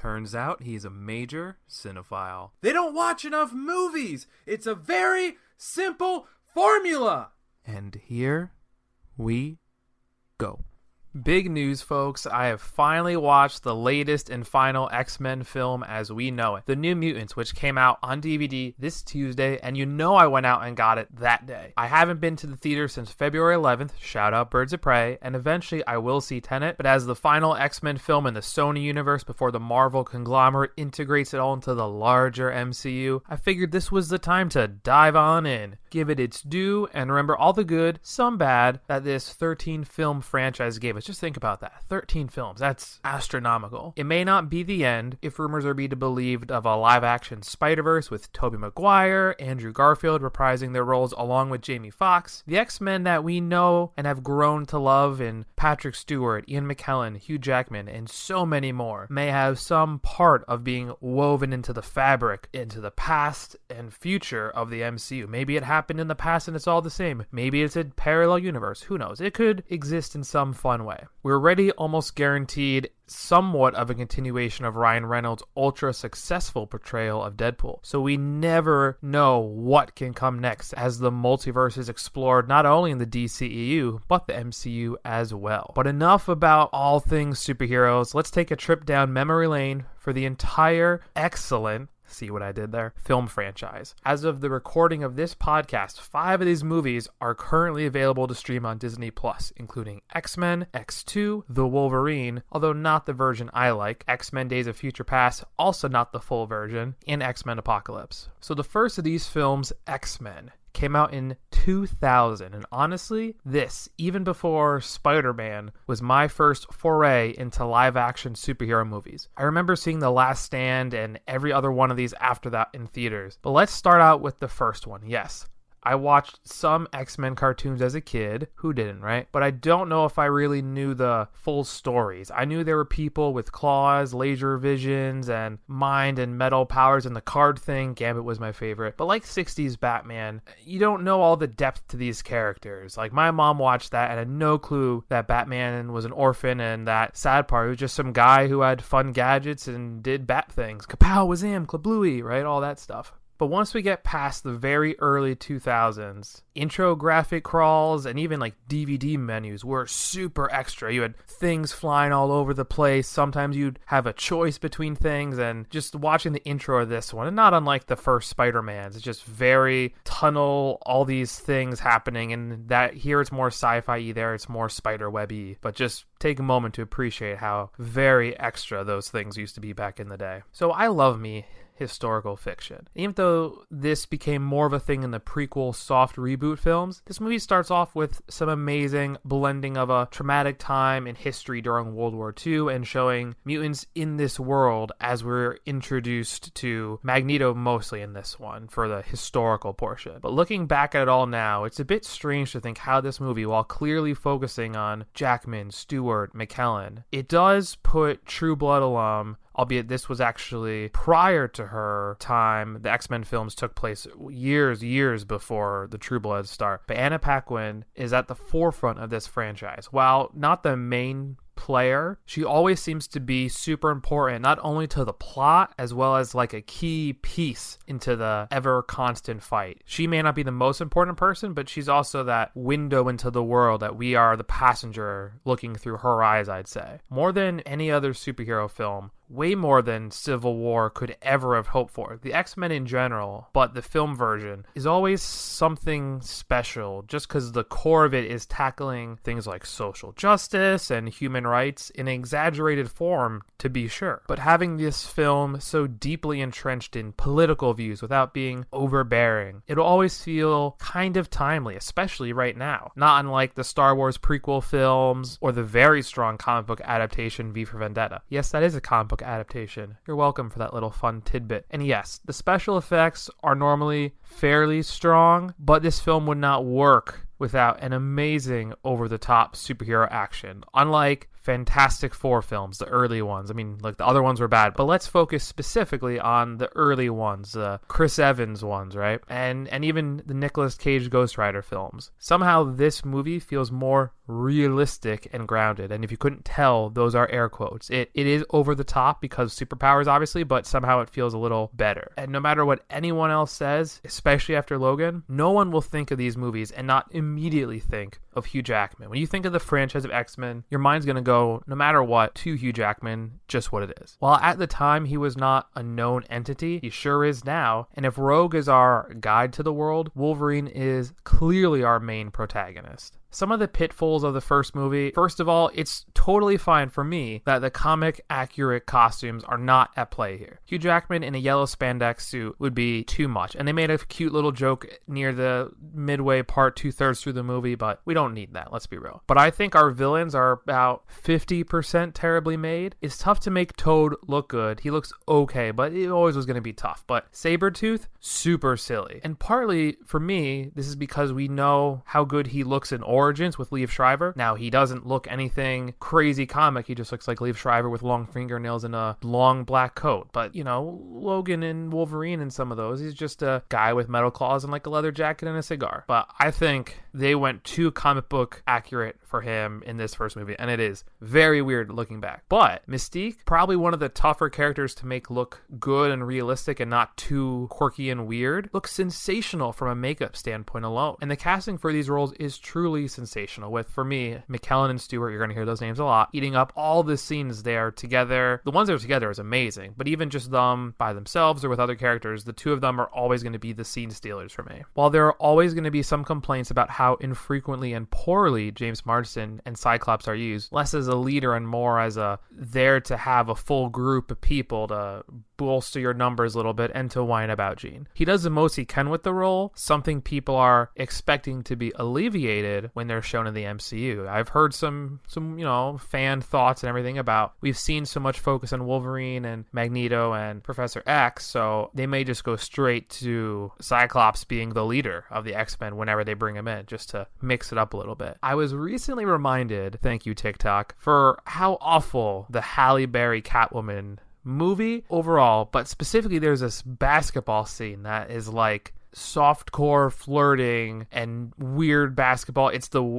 Turns out he's a major cinephile. They don't watch enough movies. It's a very simple formula. And here we go. Big news, folks. I have finally watched the latest and final X-Men film as we know it, The New Mutants, which came out on DVD this Tuesday, and you know I went out and got it that day. I haven't been to the theater since February 11th, shout out Birds of Prey, and eventually I will see Tenet, but as the final X-Men film in the Sony universe before the Marvel conglomerate integrates it all into the larger MCU, I figured this was the time to dive on in, give it its due, and remember all the good, some bad, that this 13-film franchise gave us. Just think about that. 13 films. That's astronomical. It may not be the end, if rumors are be believed, of a live-action Spider-Verse with Tobey Maguire, Andrew Garfield reprising their roles along with Jamie Foxx. The X-Men that we know and have grown to love in Patrick Stewart, Ian McKellen, Hugh Jackman, and so many more may have some part of being woven into the fabric, into the past and future of the MCU. Maybe it happened in the past and it's all the same. Maybe it's a parallel universe. Who knows? It could exist in some fun way. We're already almost guaranteed somewhat of a continuation of Ryan Reynolds' ultra-successful portrayal of Deadpool. So we never know what can come next as the multiverse is explored not only in the DCEU, but the MCU as well. But enough about all things superheroes. Let's take a trip down memory lane for the entire excellent, see what I did there, film franchise. As of the recording of this podcast, 5 of these movies are currently available to stream on Disney+, including X-Men, X2, The Wolverine, although not the version I like, X-Men Days of Future Past, also not the full version, and X-Men Apocalypse. So the first of these films, X-Men, came out in 2000, and honestly, this, even before Spider-Man, was my first foray into live-action superhero movies. I remember seeing The Last Stand and every other one of these after that in theaters. But let's start out with the first one. Yes, I watched some X-Men cartoons as a kid. Who didn't, right? But I don't know if I really knew the full stories. I knew there were people with claws, laser visions, and mind and metal powers, and the card thing. Gambit was my favorite. But like 60s Batman, you don't know all the depth to these characters. Like my mom watched that and had no clue that Batman was an orphan, and that sad part, he was just some guy who had fun gadgets and did bat things. Kapow, Wazam, Klablooey, right? All that stuff. But once we get past the very early 2000s, intro graphic crawls and even like DVD menus were super extra. You had things flying all over the place. Sometimes you'd have a choice between things, and just watching the intro of this one, and not unlike the first Spider-Man's, it's just very tunnel, all these things happening, and that here it's more sci-fi-y, there it's more spider-webby, but just take a moment to appreciate how very extra those things used to be back in the day. So I love me historical fiction. Even though this became more of a thing in the prequel soft reboot films, this movie starts off with some amazing blending of a traumatic time in history during World War II and showing mutants in this world as we're introduced to Magneto mostly in this one for the historical portion. But looking back at it all now, it's a bit strange to think how this movie, while clearly focusing on Jackman, Stewart, McKellen, it does put True Blood alum, albeit this was actually prior to her time. The X-Men films took place years before the True Blood start. But Anna Paquin is at the forefront of this franchise. While not the main player, she always seems to be super important, not only to the plot as well as like a key piece into the ever constant fight. She may not be the most important person, but she's also that window into the world that we are the passenger looking through her eyes, I'd say. More than any other superhero film, way more than Civil War could ever have hoped for. The X-Men in general, but the film version, is always something special just because the core of it is tackling things like social justice and human rights in an exaggerated form, to be sure. But having this film so deeply entrenched in political views without being overbearing, it'll always feel kind of timely, especially right now. Not unlike the Star Wars prequel films or the very strong comic book adaptation V for Vendetta. Yes, that is a comic book adaptation. You're welcome for that little fun tidbit. And yes, the special effects are normally fairly strong, but this film would not work without an amazing over-the-top superhero action. Unlike Fantastic Four films, the early ones. I mean, like, the other ones were bad, but let's focus specifically on the early ones, the Chris Evans ones, right? And even the Nicolas Cage Ghost Rider films. Somehow this movie feels more realistic and grounded, and if you couldn't tell, those are air quotes. It is over the top because superpowers, obviously, but somehow it feels a little better. And no matter what anyone else says, especially after Logan, no one will think of these movies and not immediately think of Hugh Jackman. When you think of the franchise of X-Men, your mind's going to go, no matter what, to Hugh Jackman, just what it is. While at the time he was not a known entity, he sure is now. And if Rogue is our guide to the world, Wolverine is clearly our main protagonist. Some of the pitfalls of the first movie, first of all, it's totally fine for me that the comic accurate costumes are not at play here. Hugh Jackman in a yellow spandex suit would be too much, and they made a cute little joke near the midway part 2/3 through the movie, but we don't need that, let's be real. But I think our villains are about 50% terribly made. It's tough to make Toad look good. He looks okay, but it always was going to be tough. But Sabretooth, super silly. And partly, for me, this is because we know how good he looks in Origins with Liev Schreiber. Now, he doesn't look anything crazy comic. He just looks like Liev Schreiber with long fingernails and a long black coat. But, you know, Logan and Wolverine in some of those, he's just a guy with metal claws and like a leather jacket and a cigar. But I think they went too comic book accurate for him in this first movie, and it is very weird looking back. But Mystique, probably one of the tougher characters to make look good and realistic and not too quirky and weird, looks sensational from a makeup standpoint alone. And the casting for these roles is truly sensational, with, for me, McKellen and Stewart, you're going to hear those names a lot, eating up all the scenes there together. The ones that are together is amazing, but even just them by themselves or with other characters, the two of them are always going to be the scene stealers for me. While there are always going to be some complaints about how infrequently and poorly James Marsden and Cyclops are used, less as a leader and more as a there to have a full group of people to bolster your numbers a little bit and to whine about Gene. He does the most he can with the role, something people are expecting to be alleviated when they're shown in the MCU. I've heard some fan thoughts and everything about, we've seen so much focus on Wolverine and Magneto and Professor X, so they may just go straight to Cyclops being the leader of the X-Men whenever they bring him in, just to mix it up a little bit. I was recently reminded, thank you TikTok, for how awful the Halle Berry Catwoman movie overall, but specifically there's this basketball scene that is like softcore flirting and weird basketball.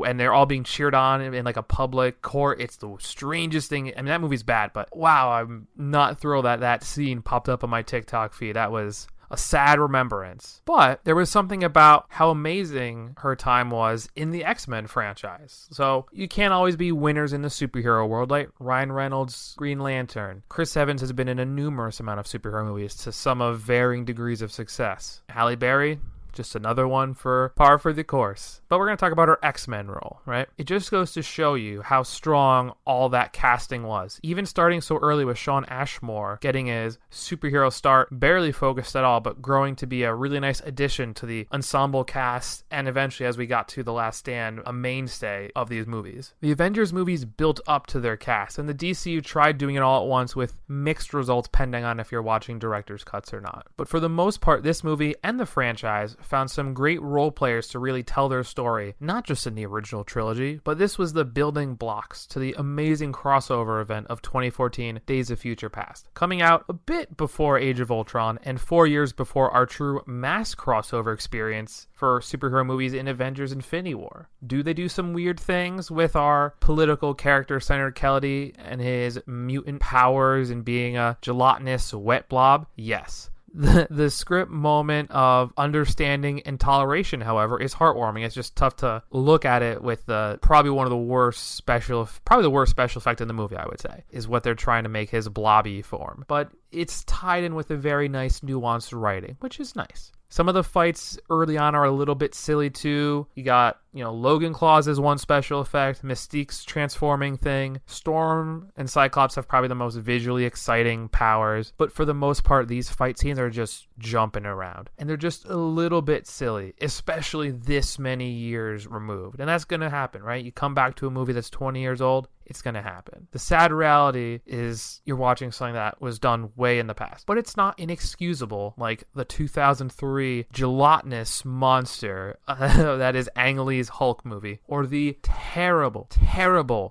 And they're all being cheered on in like a public court. It's the strangest thing. I mean, that movie's bad, but wow, I'm not thrilled that scene popped up on my TikTok feed. That was a sad remembrance. But there was something about how amazing her time was in the X-Men franchise. So you can't always be winners in the superhero world, like Ryan Reynolds, Green Lantern. Chris Evans has been in a numerous amount of superhero movies to some of varying degrees of success. Halle Berry, just another one for par for the course. But we're going to talk about her X-Men role, right? It just goes to show you how strong all that casting was. Even starting so early with Shawn Ashmore getting his superhero start, barely focused at all, but growing to be a really nice addition to the ensemble cast, and eventually, as we got to The Last Stand, a mainstay of these movies. The Avengers movies built up to their cast, and the DCU tried doing it all at once with mixed results depending on if you're watching director's cuts or not. But for the most part, this movie and the franchise found some great role players to really tell their story, not just in the original trilogy, but this was the building blocks to the amazing crossover event of 2014 Days of Future Past, coming out a bit before Age of Ultron and 4 years before our true mass crossover experience for superhero movies in Avengers Infinity War. Do they do some weird things with our political character-centered Kelly and his mutant powers and being a gelatinous wet blob? Yes. The script moment of understanding and toleration, however, is heartwarming. It's just tough to look at it with probably the worst special effect in the movie, I would say, is what they're trying to make his blobby form. But it's tied in with a very nice nuanced writing, which is nice. Some of the fights early on are a little bit silly too. You got, Logan Claws as one special effect, Mystique's transforming thing. Storm and Cyclops have probably the most visually exciting powers, but for the most part, these fight scenes are just jumping around. And they're just a little bit silly, especially this many years removed. And that's going to happen, right? You come back to a movie that's 20 years old, it's going to happen. The sad reality is you're watching something that was done way in the past, but it's not inexcusable like the 2003 gelatinous monster that is Ang Lee's Hulk movie, or the terrible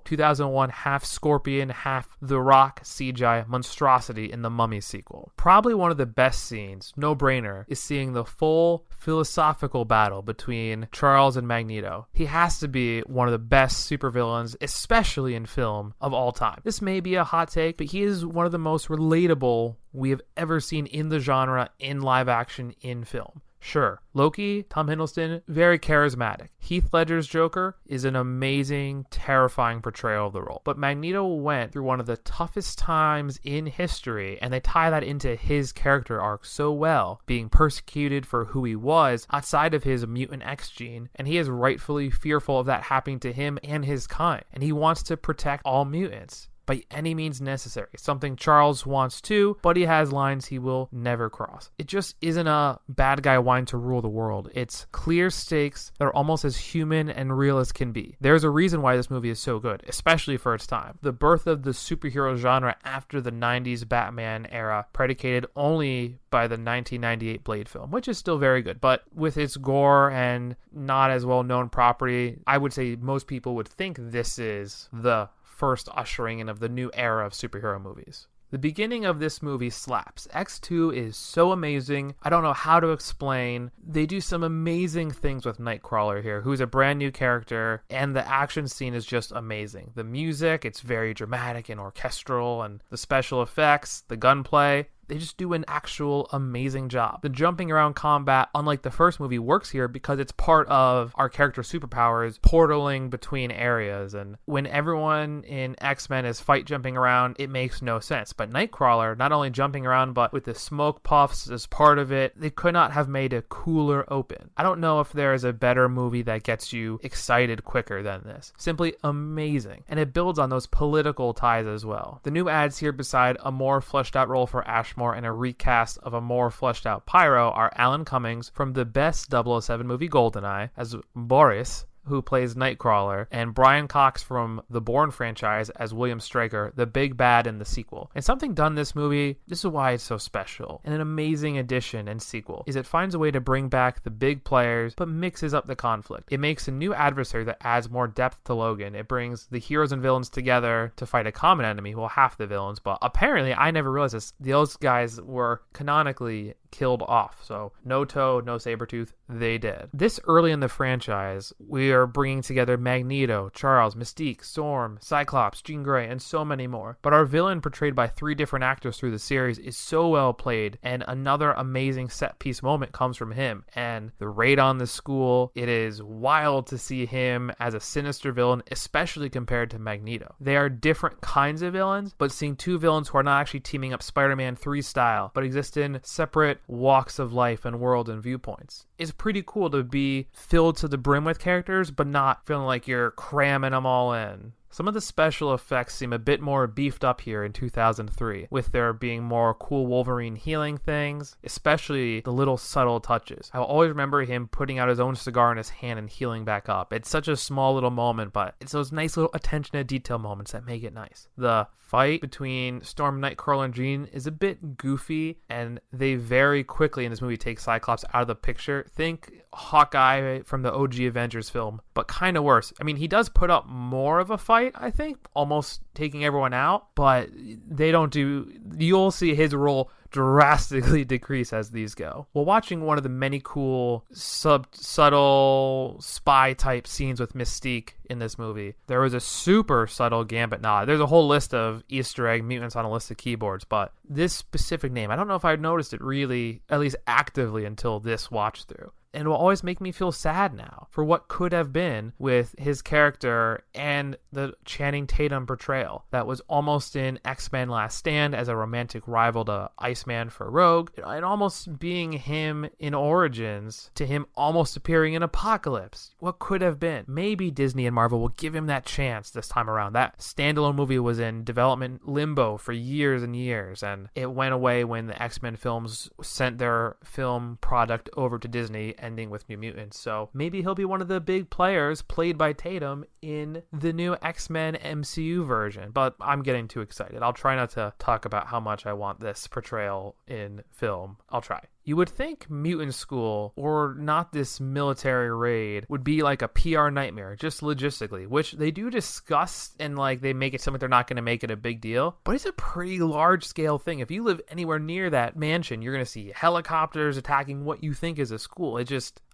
2001 half scorpion, half The Rock CGI monstrosity in the Mummy sequel. Probably one of the best scenes, no brainer, is seeing the full philosophical battle between Charles and Magneto. He has to be one of the best supervillains, especially in film, of all time. This may be a hot take, but he is one of the most relatable we have ever seen in the genre, in live action, in film. Sure, Loki, Tom Hiddleston, very charismatic. Heath Ledger's Joker is an amazing, terrifying portrayal of the role. But Magneto went through one of the toughest times in history, and they tie that into his character arc so well, being persecuted for who he was outside of his mutant X gene, and he is rightfully fearful of that happening to him and his kind, and he wants to protect all mutants by any means necessary. Something Charles wants too, but he has lines he will never cross. It just isn't a bad guy wanting to rule the world. It's clear stakes that are almost as human and real as can be. There's a reason why this movie is so good, especially for its time. The birth of the superhero genre after the 90s Batman era, predicated only by the 1998 Blade film, which is still very good, but with its gore and not as well known property, I would say most people would think this is the first ushering in of the new era of superhero movies. The beginning of this movie slaps. X2 is so amazing. I don't know how to explain. They do some amazing things with Nightcrawler here, who's a brand new character, and the action scene is just amazing. The music, it's very dramatic and orchestral, and the special effects, the gunplay, they just do an actual amazing job. The jumping around combat, unlike the first movie, works here because it's part of our character's superpowers, portaling between areas. And when everyone in X-Men is fight jumping around, it makes no sense. But Nightcrawler, not only jumping around, but with the smoke puffs as part of it, they could not have made a cooler open. I don't know if there is a better movie that gets you excited quicker than this. Simply amazing. And it builds on those political ties as well. The new adds here, beside a more fleshed out role for Ashmore and a recast of a more fleshed out Pyro, are Alan Cummings from the best 007 movie GoldenEye as Boris, who plays Nightcrawler, and Brian Cox from the Bourne franchise as William Stryker, the big bad in the sequel. And something done in this movie, this is why it's so special, and an amazing addition and sequel, is it finds a way to bring back the big players, but mixes up the conflict. It makes a new adversary that adds more depth to Logan. It brings the heroes and villains together to fight a common enemy, well, half the villains, but apparently, I never realized this, those guys were canonically killed off. So no Toad, no Sabretooth, they did. This early in the franchise, we are bringing together Magneto, Charles, Mystique, Storm, Cyclops, Jean Grey, and so many more. But our villain, portrayed by 3 different actors through the series, is so well played, and another amazing set piece moment comes from him. And the raid on the school, it is wild to see him as a sinister villain, especially compared to Magneto. They are different kinds of villains, but seeing 2 villains who are not actually teaming up Spider-Man 3 style, but exist in separate walks of life and world and viewpoints. It's pretty cool to be filled to the brim with characters, but not feeling like you're cramming them all in. Some of the special effects seem a bit more beefed up here in 2003, with there being more cool Wolverine healing things, especially the little subtle touches. I'll always remember him putting out his own cigar in his hand and healing back up. It's such a small little moment, but it's those nice little attention to detail moments that make it nice. The fight between Storm, Nightcrawler, and Jean is a bit goofy, and they very quickly in this movie take Cyclops out of the picture. Think Hawkeye from the OG Avengers film, but kind of worse. I mean, he does put up more of a fight, I think, almost taking everyone out, but they don't do, you'll see his role drastically decrease as these go. While watching one of the many cool subtle spy type scenes with Mystique in this movie, there was a super subtle Gambit nod. There's a whole list of Easter egg mutants on a list of keyboards, but this specific name, I don't know if I noticed it really, at least actively, until this watch through. And it will always make me feel sad now for what could have been with his character and the Channing Tatum portrayal that was almost in X-Men Last Stand as a romantic rival to Iceman for Rogue, and almost being him in Origins to him almost appearing in Apocalypse. What could have been? Maybe Disney and Marvel will give him that chance this time around. That standalone movie was in development limbo for years and years, and it went away when the X-Men films sent their film product over to Disney ending with New Mutants. So maybe he'll be one of the big players played by Tatum in the new X-Men MCU version. But I'm getting too excited. I'll try not to talk about how much I want this portrayal in film. I'll try. You would think mutant school, or not this military raid, would be like a PR nightmare, just logistically, which they do discuss, and like they make it something they're not going to make it a big deal. But it's a pretty large scale thing. If you live anywhere near that mansion, you're going to see helicopters attacking what you think is a school.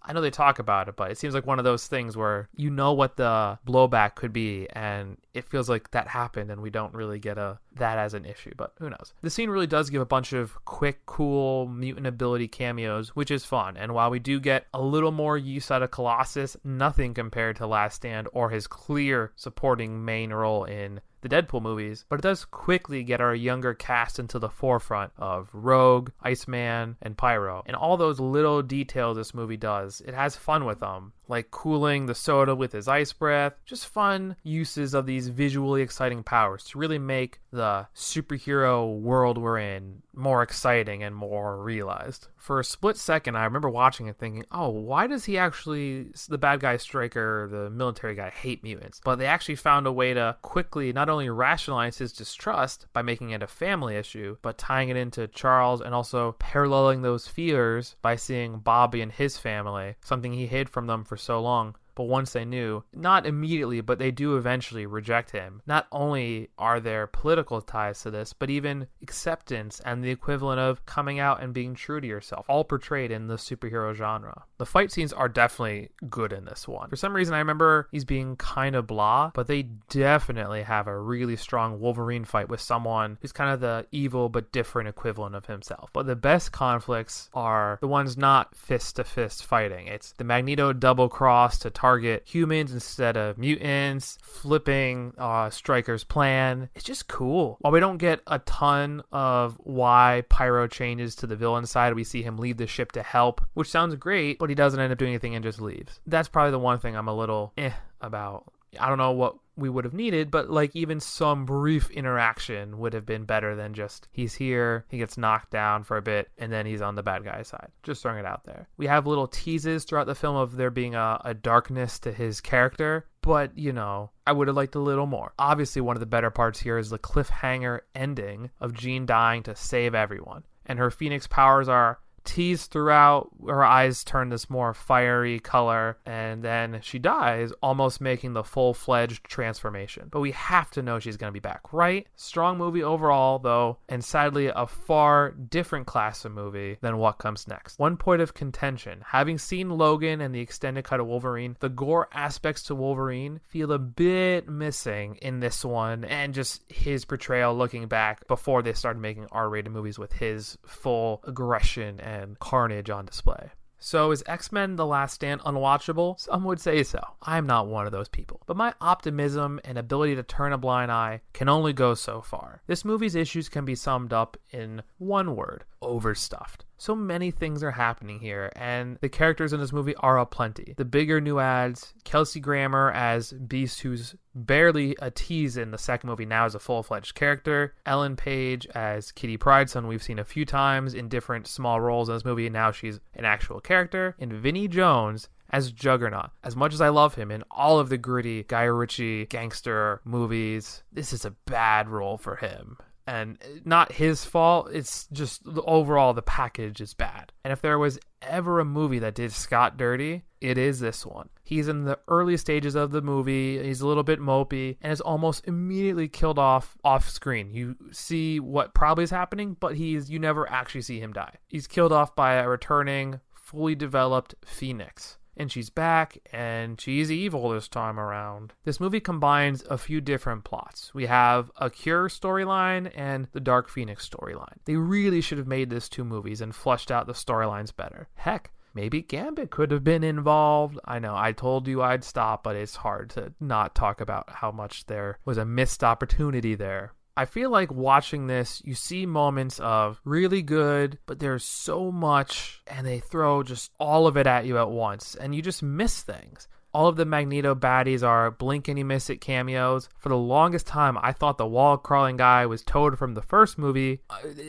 I know they talk about it, but it seems like one of those things where you know what the blowback could be, and it feels like that happened, and we don't really get that as an issue, but who knows. The scene really does give a bunch of quick, cool mutant ability cameos, which is fun, and while we do get a little more use out of Colossus, nothing compared to Last Stand or his clear supporting main role in the Deadpool movies, but it does quickly get our younger cast into the forefront of Rogue, Iceman, and Pyro. And all those little details this movie does, it has fun with them, like cooling the soda with his ice breath, just fun uses of these visually exciting powers to really make the superhero world we're in more exciting and more realized. For a split second, I remember watching it thinking, oh, why does the bad guy Stryker, the military guy, hate mutants? But they actually found a way to quickly not only rationalize his distrust by making it a family issue, but tying it into Charles and also paralleling those fears by seeing Bobby and his family, something he hid from them for so long. But once they knew, not immediately, but they do eventually reject him. Not only are there political ties to this, but even acceptance and the equivalent of coming out and being true to yourself, all portrayed in the superhero genre. The fight scenes are definitely good in this one. For some reason, I remember he's being kind of blah, but they definitely have a really strong Wolverine fight with someone who's kind of the evil but different equivalent of himself. But the best conflicts are the ones not fist-to-fist fighting. It's the Magneto double cross to target humans instead of mutants, flipping Stryker's plan. It's just cool. While we don't get a ton of why Pyro changes to the villain side, we see him leave the ship to help, which sounds great, but he doesn't end up doing anything and just leaves. That's probably the one thing I'm a little about. I don't know what we would have needed, but like even some brief interaction would have been better than just he's here, he gets knocked down for a bit, and then he's on the bad guy side. Just throwing it out there. We have little teases throughout the film of there being a darkness to his character, but I would have liked a little more. Obviously, one of the better parts here is the cliffhanger ending of Jean dying to save everyone, and her Phoenix powers are teased throughout. Her eyes turn this more fiery color, and then she dies, almost making the full-fledged transformation. But we have to know she's going to be back, right? Strong movie overall, though, and sadly a far different class of movie than what comes next. One point of contention: having seen Logan and the extended cut of Wolverine, the gore aspects to Wolverine feel a bit missing in this one, and just his portrayal looking back before they started making R-rated movies with his full aggression and carnage on display. So is X-Men The Last Stand unwatchable? Some would say so. I'm not one of those people. But my optimism and ability to turn a blind eye can only go so far. This movie's issues can be summed up in one word: overstuffed. So many things are happening here, and the characters in this movie are aplenty. The bigger new ads, Kelsey Grammer as Beast, who's barely a tease in the second movie, now as a full-fledged character. Ellen Page as Kitty Pryde, someone we've seen a few times in different small roles in this movie, and now she's an actual character. And Vinnie Jones as Juggernaut. As much as I love him in all of the gritty Guy Ritchie gangster movies, this is a bad role for him. And not his fault, it's just overall the package is bad. And if there was ever a movie that did Scott dirty, it is this one. He's in the early stages of the movie, he's a little bit mopey, and is almost immediately killed off screen. You see what probably is happening, but you never actually see him die. He's killed off by a returning, fully developed Phoenix. And she's back, and she's evil this time around. This movie combines a few different plots. We have a Cure storyline and the Dark Phoenix storyline. They really should have made this two movies and flushed out the storylines better. Heck, maybe Gambit could have been involved. I know, I told you I'd stop, but it's hard to not talk about how much there was a missed opportunity there. I feel like watching this, you see moments of really good, but there's so much, and they throw just all of it at you at once, and you just miss things. All of the Magneto baddies are blink and you miss it cameos. For the longest time, I thought the wall crawling guy was Toad from the first movie,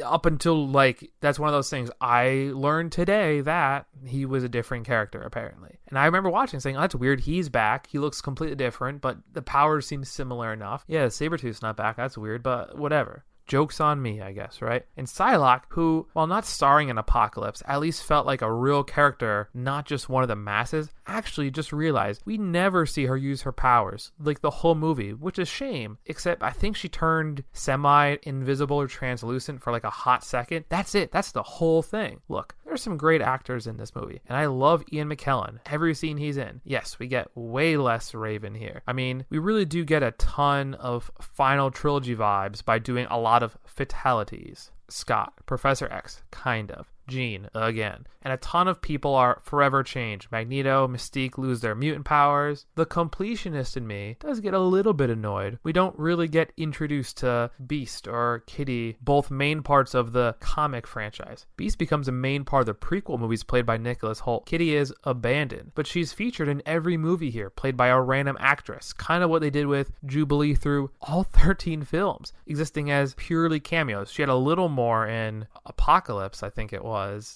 up until, like, that's one of those things I learned today that he was a different character, apparently. And I remember watching saying, oh, that's weird, he's back. He looks completely different, but the powers seem similar enough. Yeah, Sabretooth's not back, that's weird, but whatever. Joke's on me, I guess, right? And Psylocke, who, while not starring in Apocalypse, at least felt like a real character, not just one of the masses, actually just realized we never see her use her powers, like the whole movie, which is a shame, except I think she turned semi-invisible or translucent for like a hot second. That's it. That's the whole thing. Look, there's some great actors in this movie, and I love Ian McKellen, every scene he's in. Yes, we get way less Raven here. I mean, we really do get a ton of final trilogy vibes by doing a lot of fatalities. Scott, Professor X, kind of. Jean, again. And a ton of people are forever changed. Magneto, Mystique lose their mutant powers. The completionist in me does get a little bit annoyed. We don't really get introduced to Beast or Kitty, both main parts of the comic franchise. Beast becomes a main part of the prequel movies played by Nicholas Hoult. Kitty is abandoned, but she's featured in every movie here, played by a random actress. Kind of what they did with Jubilee through all 13 films, existing as purely cameos. She had a little more in Apocalypse, I think it was.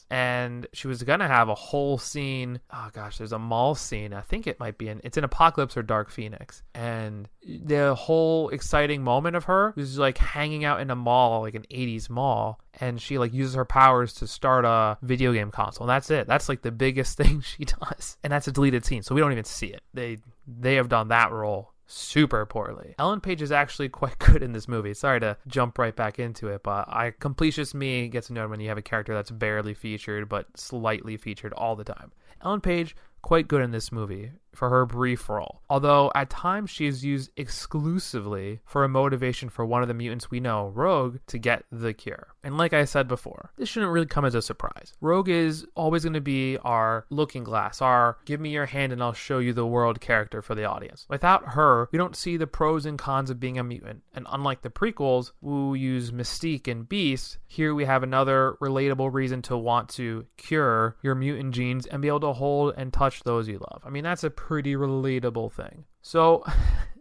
And she was gonna have a whole scene. Oh gosh, there's a mall scene. I think it might be it's in Apocalypse or Dark Phoenix. And the whole exciting moment of her was like hanging out in a mall, like an 80s mall, and she like uses her powers to start a video game console. And that's it. That's like the biggest thing she does. And that's a deleted scene, so we don't even see it. They have done that role super poorly. Ellen Page is actually quite good in this movie. Sorry to jump right back into it, but completionist me gets annoyed when you have a character that's barely featured but slightly featured all the time. Ellen Page, quite good in this movie for her brief role. Although at times she is used exclusively for a motivation for one of the mutants we know, Rogue, to get the cure. And like I said before, this shouldn't really come as a surprise. Rogue is always going to be our looking glass, our give me your hand and I'll show you the world character for the audience. Without her, we don't see the pros and cons of being a mutant. And unlike the prequels, who use Mystique and Beast, here we have another relatable reason to want to cure your mutant genes and be able to hold and touch those you love. I mean, that's a pretty relatable thing. So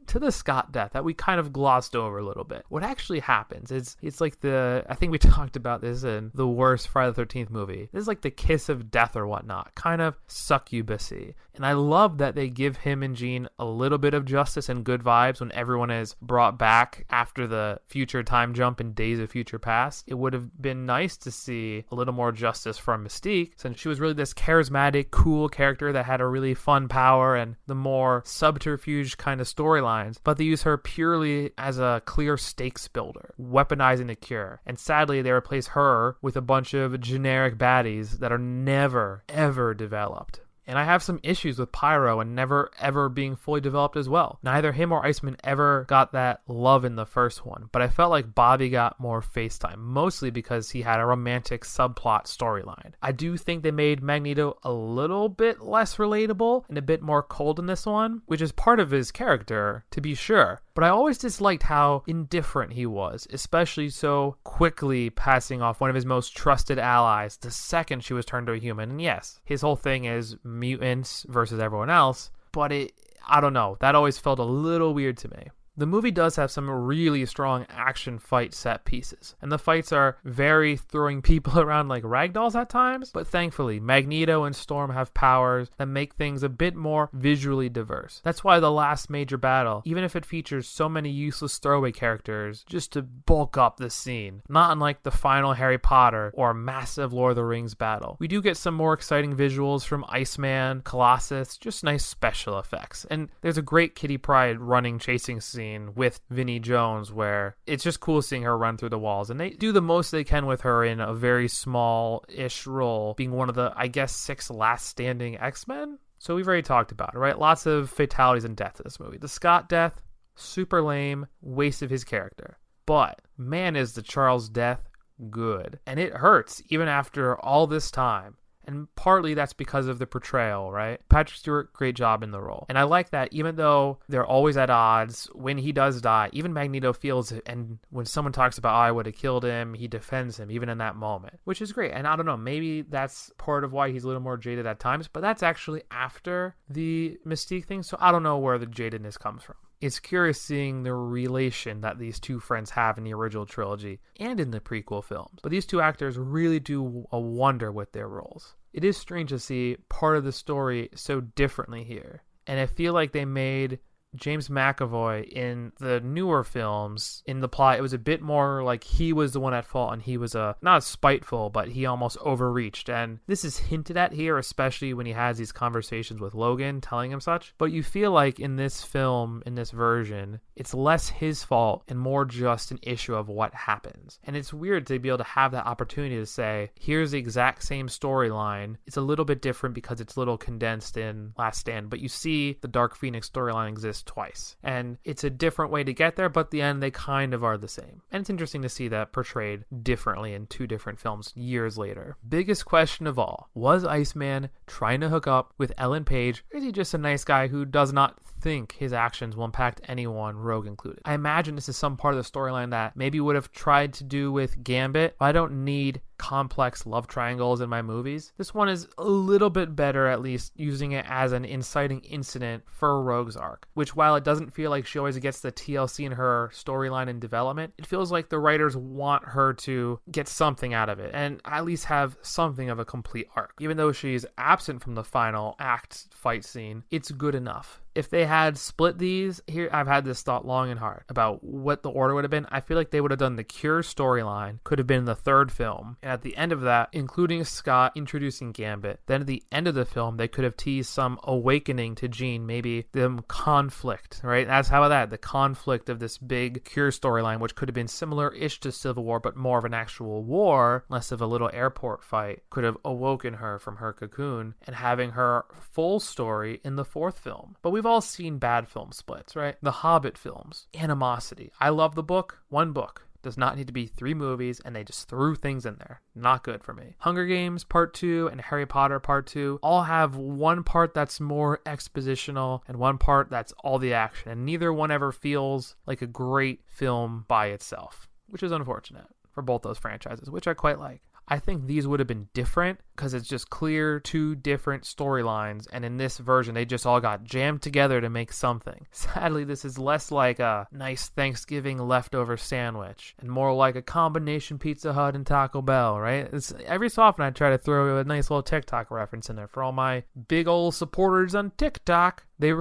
to the Scott death that we kind of glossed over a little bit, what actually happens is it's like I think we talked about this in the worst Friday the 13th movie. This is like the kiss of death or whatnot, kind of succubusy. And I love that they give him and Jean a little bit of justice and good vibes when everyone is brought back after the future time jump in Days of Future Past. It would have been nice to see a little more justice from Mystique, since she was really this charismatic, cool character that had a really fun power and the more subterfuge kind of storylines, but they use her purely as a clear stakes builder, weaponizing the cure. And sadly, they replace her with a bunch of generic baddies that are never, ever developed. And I have some issues with Pyro and never ever being fully developed as well. Neither him or Iceman ever got that love in the first one, but I felt like Bobby got more face time, mostly because he had a romantic subplot storyline. I do think they made Magneto a little bit less relatable and a bit more cold in this one, which is part of his character, to be sure. But I always disliked how indifferent he was, especially so quickly passing off one of his most trusted allies the second she was turned to a human. And yes, his whole thing is mutants versus everyone else, but I don't know, that always felt a little weird to me. The movie does have some really strong action fight set pieces, and the fights are very throwing people around like ragdolls at times, but thankfully Magneto and Storm have powers that make things a bit more visually diverse. That's why the last major battle, even if it features so many useless throwaway characters, just to bulk up the scene, not unlike the final Harry Potter or massive Lord of the Rings battle. We do get some more exciting visuals from Iceman, Colossus, just nice special effects, and there's a great Kitty Pryde running chasing scene with Vinnie Jones where it's just cool seeing her run through the walls, and they do the most they can with her in a very small-ish role, being one of the, I guess, 6 last standing X-Men. So we've already talked about it, right? Lots of fatalities and death in this movie. The Scott death, super lame, waste of his character. But man, is the Charles death good. And it hurts even after all this time. And partly that's because of the portrayal, right? Patrick Stewart, great job in the role. And I like that even though they're always at odds, when he does die, even Magneto feels it. And when someone talks about, oh, I would have killed him, he defends him even in that moment, which is great. And I don't know, maybe that's part of why he's a little more jaded at times, but that's actually after the Mystique thing. So I don't know where the jadedness comes from. It's curious seeing the relation that these two friends have in the original trilogy and in the prequel films. But these two actors really do a wonder with their roles. It is strange to see part of the story so differently here. And I feel like they made James McAvoy in the newer films, in the plot, it was a bit more like he was the one at fault and he was not spiteful, but he almost overreached. And this is hinted at here, especially when he has these conversations with Logan telling him such. But you feel like in this film, in this version, it's less his fault and more just an issue of what happens. And it's weird to be able to have that opportunity to say, here's the exact same storyline. It's a little bit different because it's a little condensed in Last Stand, but you see the Dark Phoenix storyline exists twice. And it's a different way to get there, but at the end, they kind of are the same. And it's interesting to see that portrayed differently in two different films years later. Biggest question of all, was Iceman trying to hook up with Ellen Page, or is he just a nice guy who does not think his actions will impact anyone, Rogue included? I imagine this is some part of the storyline that maybe would have tried to do with Gambit. I don't need complex love triangles in my movies. This one is a little bit better, at least using it as an inciting incident for Rogue's arc, which while it doesn't feel like she always gets the TLC in her storyline and development, it feels like the writers want her to get something out of it and at least have something of a complete arc. Even though she's absent from the final act fight scene, it's good enough. If they had split these, here I've had this thought long and hard about what the order would have been. I feel like they would have done the Cure storyline, could have been the third film. And at the end of that, including Scott introducing Gambit, then at the end of the film, they could have teased some awakening to Jean, maybe them conflict, right? That's how the conflict of this big Cure storyline, which could have been similar-ish to Civil War, but more of an actual war, less of a little airport fight, could have awoken her from her cocoon and having her full story in the fourth film. But we've all seen bad film splits, right? The Hobbit films, Animosity. I love the book. One book. Does not need to be 3 movies, and they just threw things in there. Not good for me. Hunger Games Part 2 and Harry Potter Part 2 all have one part that's more expositional and one part that's all the action, and neither one ever feels like a great film by itself, which is unfortunate for both those franchises, which I quite like. I think these would have been different because it's just clear 2 different storylines, and in this version they just all got jammed together to make something. Sadly, this is less like a nice Thanksgiving leftover sandwich and more like a combination Pizza Hut and Taco Bell, right? Every so often I try to throw a nice little TikTok reference in there for all my big old supporters on TikTok. They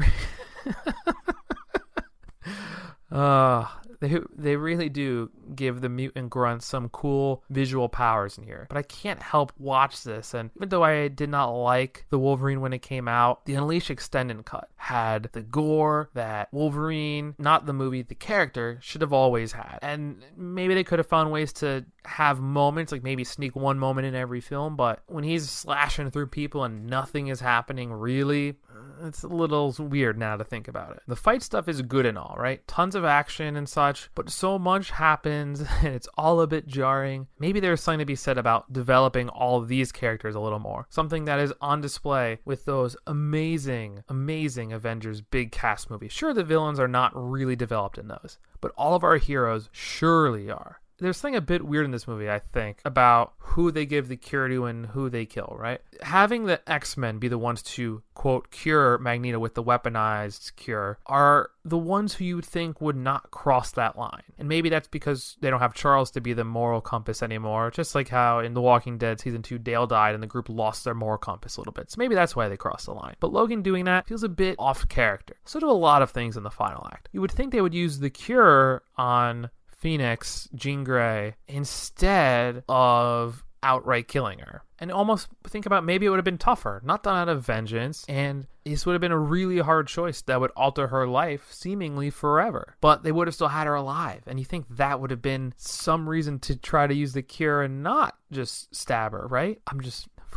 really do give the mutant grunts some cool visual powers in here. But I can't help watch this, and even though I did not like the Wolverine when it came out, the Unleash extended cut had the gore that Wolverine, not the movie, the character, should have always had. And maybe they could have found ways to have moments, like maybe sneak one moment in every film, but when he's slashing through people and nothing is happening really, it's a little weird now to think about it. The fight stuff is good and all, right? Tons of action and such, but so much happens and it's all a bit jarring. Maybe there's something to be said about developing all of these characters a little more. Something that is on display with those amazing Avengers big cast movies. Sure, the villains are not really developed in those, but all of our heroes surely are. There's something a bit weird in this movie, I think, about who they give the cure to and who they kill, right? Having the X-Men be the ones to, quote, cure Magneto with the weaponized cure are the ones who you would think would not cross that line. And maybe that's because they don't have Charles to be the moral compass anymore, just like how in The Walking Dead Season 2, Dale died and the group lost their moral compass a little bit. So maybe that's why they crossed the line. But Logan doing that feels a bit off character. So do a lot of things in the final act. You would think they would use the cure on Phoenix, Jean Grey, instead of outright killing her. And almost think about maybe it would have been tougher, not done out of vengeance, and this would have been a really hard choice that would alter her life seemingly forever. But they would have still had her alive, and you think that would have been some reason to try to use the cure and not just stab her, right?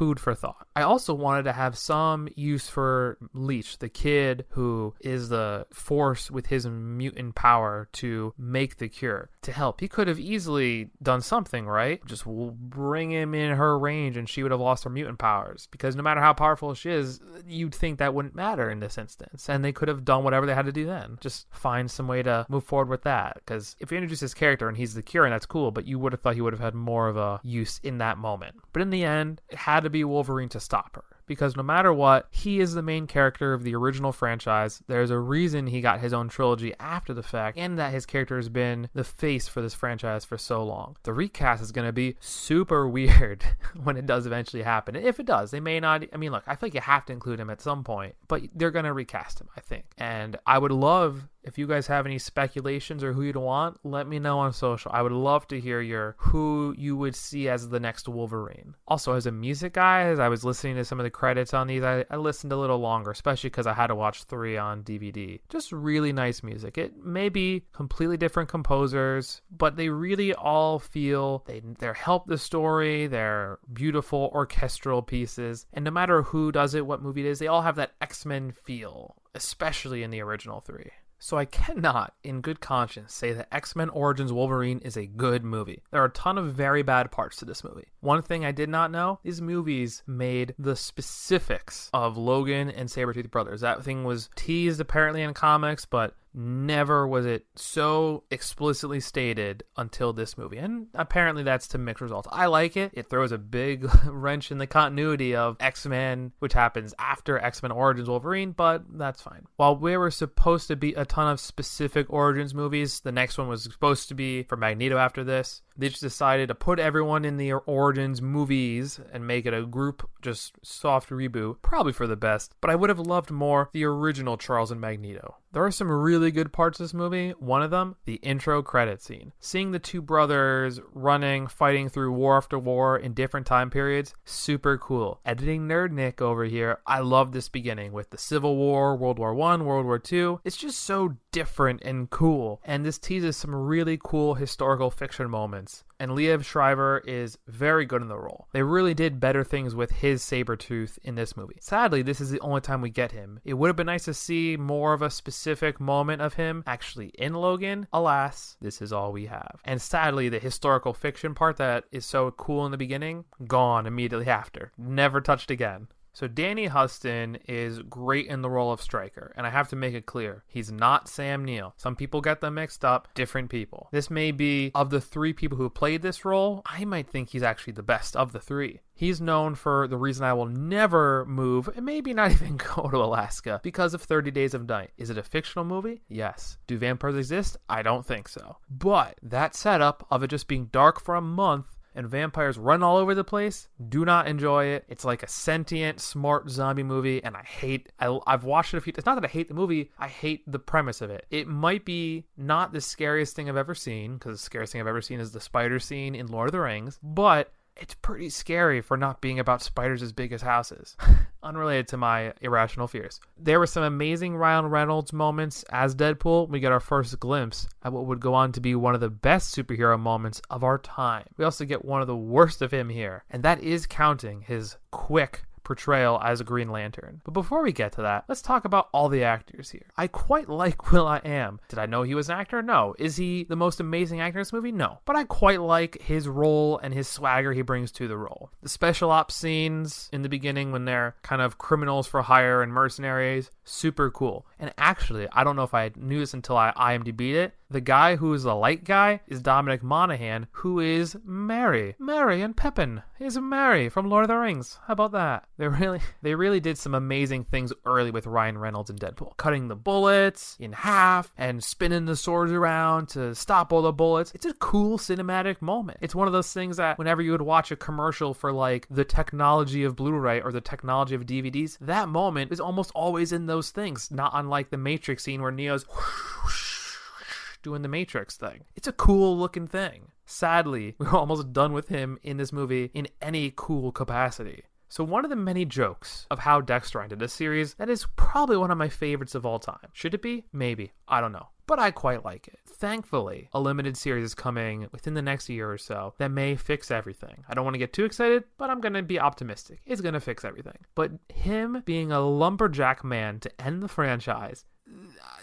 food for thought. I also wanted to have some use for Leech, the kid who is the force with his mutant power to make the cure, to help. He could have easily done something, right? Just bring him in her range and she would have lost her mutant powers, because no matter how powerful she is, you'd think that wouldn't matter in this instance, and they could have done whatever they had to do then. Just find some way to move forward with that, because if you introduce this character and he's the cure, and that's cool, but you would have thought he would have had more of a use in that moment. But in the end, it had to be Wolverine to stop her, because no matter what, he is the main character of the original franchise. There's a reason he got his own trilogy after the fact, and that his character has been the face for this franchise for so long. The recast is going to be super weird when it does eventually happen. If it does, they may not. I mean, look, I feel like you have to include him at some point, but they're going to recast him, I think. And I would love, if you guys have any speculations or who you'd want, let me know on social. I would love to hear who you would see as the next Wolverine. Also, as a music guy, as I was listening to some of the credits on these, I listened a little longer, especially because I had to watch 3 on DVD. Just really nice music. It may be completely different composers, but they really all feel they're help the story. They're beautiful orchestral pieces, and no matter who does it, what movie it is, they all have that X-Men feel, especially in the original 3. So I cannot, in good conscience, say that X-Men Origins Wolverine is a good movie. There are a ton of very bad parts to this movie. One thing I did not know, these movies made the specifics of Logan and Sabretooth brothers. That thing was teased apparently in comics, but never was it so explicitly stated until this movie, and apparently that's to mixed results. I like it. It throws a big wrench in the continuity of X-Men, which happens after X-Men Origins Wolverine, but that's fine. While we were supposed to be a ton of specific Origins movies, the next one was supposed to be for Magneto after this. They just decided to put everyone in the Origins movies and make it a group, just soft reboot, probably for the best, but I would have loved more the original Charles and Magneto. There are some really good parts of this movie. One of them, the intro credit scene. Seeing the two brothers running, fighting through war after war in different time periods, super cool. Editing nerd Nick over here, I love this beginning with the Civil War, World War I, World War II. It's just so different and cool, and this teases some really cool historical fiction moments. And Liev Schreiber is very good in the role. They really did better things with his Sabretooth in this movie. Sadly, this is the only time we get him. It would have been nice to see more of a specific moment of him actually in Logan. Alas, this is all we have. And sadly, the historical fiction part that is so cool in the beginning, gone immediately after. Never touched again. So Danny Huston is great in the role of Stryker, and I have to make it clear, he's not Sam Neill. Some people get them mixed up, different people. This may be, of the 3 people who played this role, I might think he's actually the best of the 3. He's known for The Reason I Will Never Move, and maybe not even go to Alaska, because of 30 Days of Night. Is it a fictional movie? Yes. Do vampires exist? I don't think so. But that setup of it just being dark for a month, and vampires run all over the place, do not enjoy it. It's like a sentient, smart zombie movie, and I've watched it a few times. It's not that I hate the movie, I hate the premise of it. It might be not the scariest thing I've ever seen, because the scariest thing I've ever seen is the spider scene in Lord of the Rings, but it's pretty scary for not being about spiders as big as houses. Unrelated to my irrational fears. There were some amazing Ryan Reynolds moments as Deadpool. We get our first glimpse at what would go on to be one of the best superhero moments of our time. We also get one of the worst of him here, and that is counting his quick portrayal as a Green Lantern. But before we get to that, let's talk about all the actors here. I quite like Will.i.am. Did I know he was an actor? No. Is he the most amazing actor in this movie? No. But I quite like his role and his swagger he brings to the role. The special ops scenes in the beginning when they're kind of criminals for hire and mercenaries, super cool. And actually, I don't know if I knew this until I IMDb'd it, the guy who is the light guy is Dominic Monaghan, who is Merry. Merry and Pippin is Merry from Lord of the Rings. How about that? They really did some amazing things early with Ryan Reynolds and Deadpool. Cutting the bullets in half and spinning the swords around to stop all the bullets. It's a cool cinematic moment. It's one of those things that whenever you would watch a commercial for like the technology of Blu-ray or the technology of DVDs, that moment is almost always in those things. Not unlike the Matrix scene where Neo's doing the Matrix thing. It's a cool looking thing. Sadly, we're almost done with him in this movie in any cool capacity. So one of the many jokes of how Dexter ended this series, that is probably one of my favorites of all time. Should it be? Maybe. I don't know. but I quite like it. Thankfully, a limited series is coming within the next year or so that may fix everything. I don't want to get too excited, but I'm going to be optimistic. It's going to fix everything. But him being a lumberjack man to end the franchise,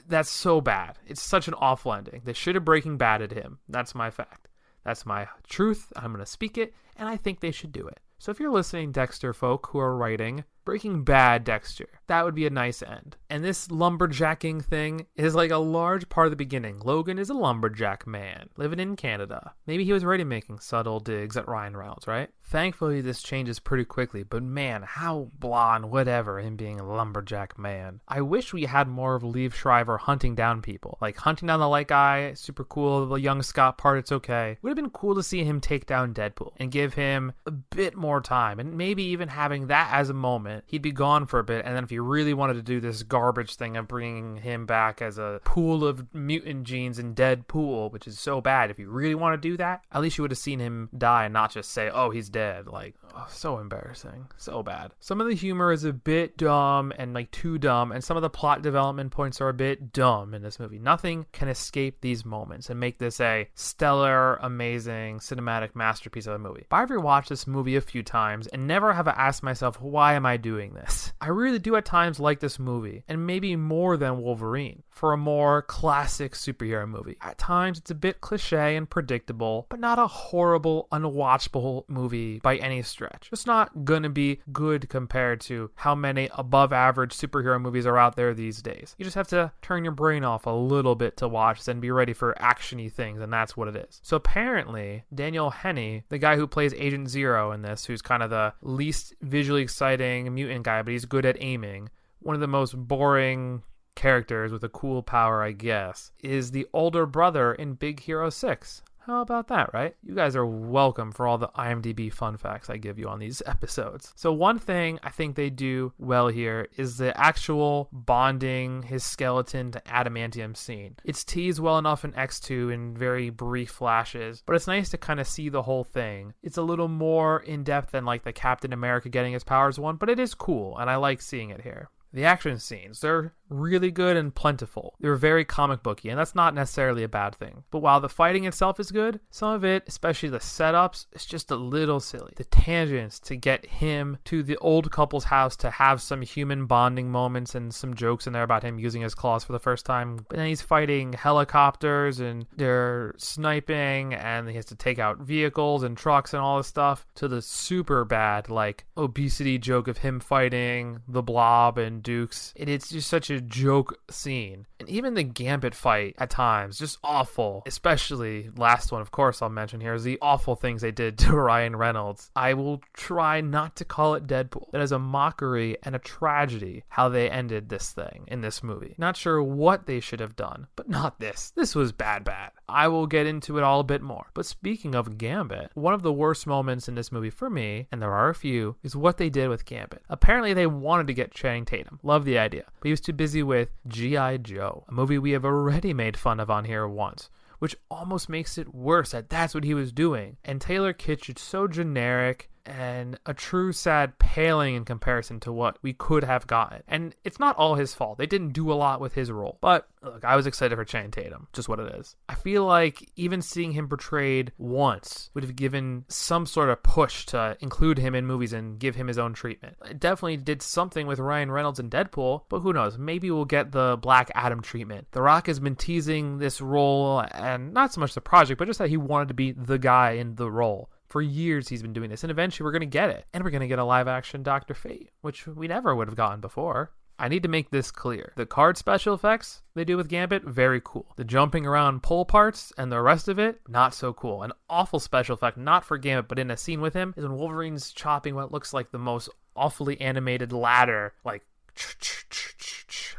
that's so bad. It's such an awful ending. They should have Breaking Badded him. That's my fact. That's my truth. I'm going to speak it, and I think they should do it. So if you're listening, Dexter folk who are writing, Breaking Bad Dexter, that would be a nice end. And this lumberjacking thing is like a large part of the beginning. Logan is a lumberjack man living in Canada. Maybe he was already making subtle digs at Ryan Reynolds, right? Thankfully, this changes pretty quickly, but man, how blah and whatever him being a lumberjack man. I wish we had more of Liev Schreiber hunting down people. Like hunting down the light guy, super cool, the young Scott part, it's okay. Would have been cool to see him take down Deadpool and give him a bit more time, and maybe even having that as a moment. He'd be gone for a bit, and then if you really wanted to do this garbage thing of bringing him back as a pool of mutant genes in Deadpool, which is so bad, if you really want to do that, at least you would have seen him die and not just say, oh, he's dead. Like, oh, so embarrassing. So bad. Some of the humor is a bit dumb and like too dumb, and some of the plot development points are a bit dumb in this movie. Nothing can escape these moments and make this a stellar, amazing, cinematic masterpiece of a movie. But I've rewatched this movie a few times and never have I asked myself, why am I doing this? I really do at times like this movie, and maybe more than Wolverine, for a more classic superhero movie. At times it's a bit cliche and predictable, but not a horrible, unwatchable movie by any stretch. It's not gonna be good compared to how many above average superhero movies are out there these days. You just have to turn your brain off a little bit to watch this and be ready for actiony things, and that's what it is. So apparently, Daniel Henney, the guy who plays Agent Zero in this, who's kind of the least visually exciting mutant guy, but he's good at aiming, one of the most boring characters with a cool power, I guess, is the older brother in Big Hero 6. How about that, right? You guys are welcome for all the IMDb fun facts I give you on these episodes. So one thing I think they do well here is the actual bonding his skeleton to adamantium scene. It's teased well enough in X2 in very brief flashes, but it's nice to kind of see the whole thing. It's a little more in-depth than like the Captain America getting his powers one, but it is cool, and I like seeing it here. The action scenes, they're really good and plentiful. They're very comic booky, and that's not necessarily a bad thing. But while the fighting itself is good, some of it, especially the setups, is just a little silly. The tangents to get him to the old couple's house to have some human bonding moments and some jokes in there about him using his claws for the first time. But then he's fighting helicopters and they're sniping and he has to take out vehicles and trucks and all this stuff, to the super bad, like, obesity joke of him fighting the Blob and Dukes. It's just such a joke scene. And even the Gambit fight at times, just awful. Especially, last one of course I'll mention here, is the awful things they did to Ryan Reynolds. I will try not to call it Deadpool. That is a mockery and a tragedy how they ended this thing in this movie. Not sure what they should have done, but not this. This was bad. I will get into it all a bit more. But speaking of Gambit, one of the worst moments in this movie for me, and there are a few, is what they did with Gambit. Apparently they wanted to get Channing Tatum. Love the idea. But he was too busy with G.I. Joe, a movie we have already made fun of on here once, which almost makes it worse that that's what he was doing. And Taylor Kitsch is so generic and a true sad paling in comparison to what we could have gotten. And it's not all his fault. They didn't do a lot with his role. But look, I was excited for Channing Tatum, just what it is. I feel like even seeing him portrayed once would have given some sort of push to include him in movies and give him his own treatment. It definitely did something with Ryan Reynolds and Deadpool, but who knows, maybe we'll get the Black Adam treatment. The Rock has been teasing this role, and not so much the project, but just that he wanted to be the guy in the role. For years he's been doing this, and eventually we're going to get it. And we're going to get a live-action Dr. Fate, which we never would have gotten before. I need to make this clear. The card special effects they do with Gambit, very cool. The jumping around pole parts and the rest of it, not so cool. An awful special effect, not for Gambit, but in a scene with him, is when Wolverine's chopping what looks like the most awfully animated ladder, like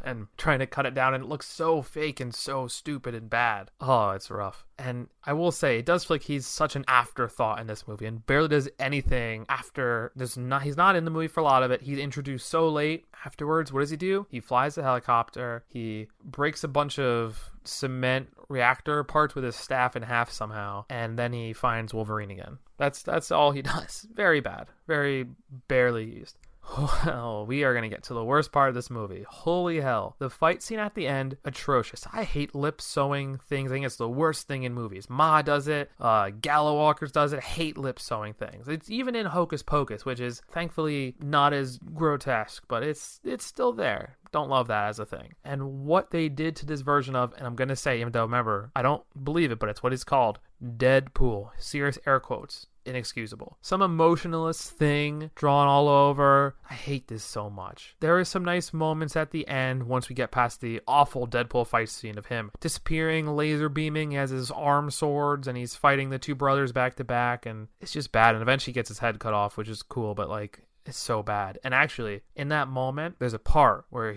and trying to cut it down, and it looks so fake and so stupid and bad. Oh, it's rough. And I will say, it does feel like he's such an afterthought in this movie and barely does anything after. He's not in the movie for a lot of it. He's introduced so late. Afterwards, what does he do? He flies the helicopter. He breaks a bunch of cement reactor parts with his staff in half somehow, and then he finds Wolverine again. That's all he does. Very bad. Very barely used. Well, we are going to get to the worst part of this movie. Holy hell. The fight scene at the end, atrocious. I hate lip sewing things. I think it's the worst thing in movies. Ma does it. Gallowalkers does it. I hate lip sewing things. It's even in Hocus Pocus, which is thankfully not as grotesque, but it's still there. Don't love that as a thing. And what they did to this version of, and I'm going to say, even though, remember, I don't believe it, but it's what it's called, Deadpool. Serious air quotes. Inexcusable. Some emotionless thing drawn all over. I hate this so much. There are some nice moments at the end once we get past the awful Deadpool fight scene of him disappearing, laser beaming as his arm swords, and he's fighting the two brothers back to back, and it's just bad. And eventually he gets his head cut off, which is cool, but like, it's so bad. And actually, in that moment, there's a part where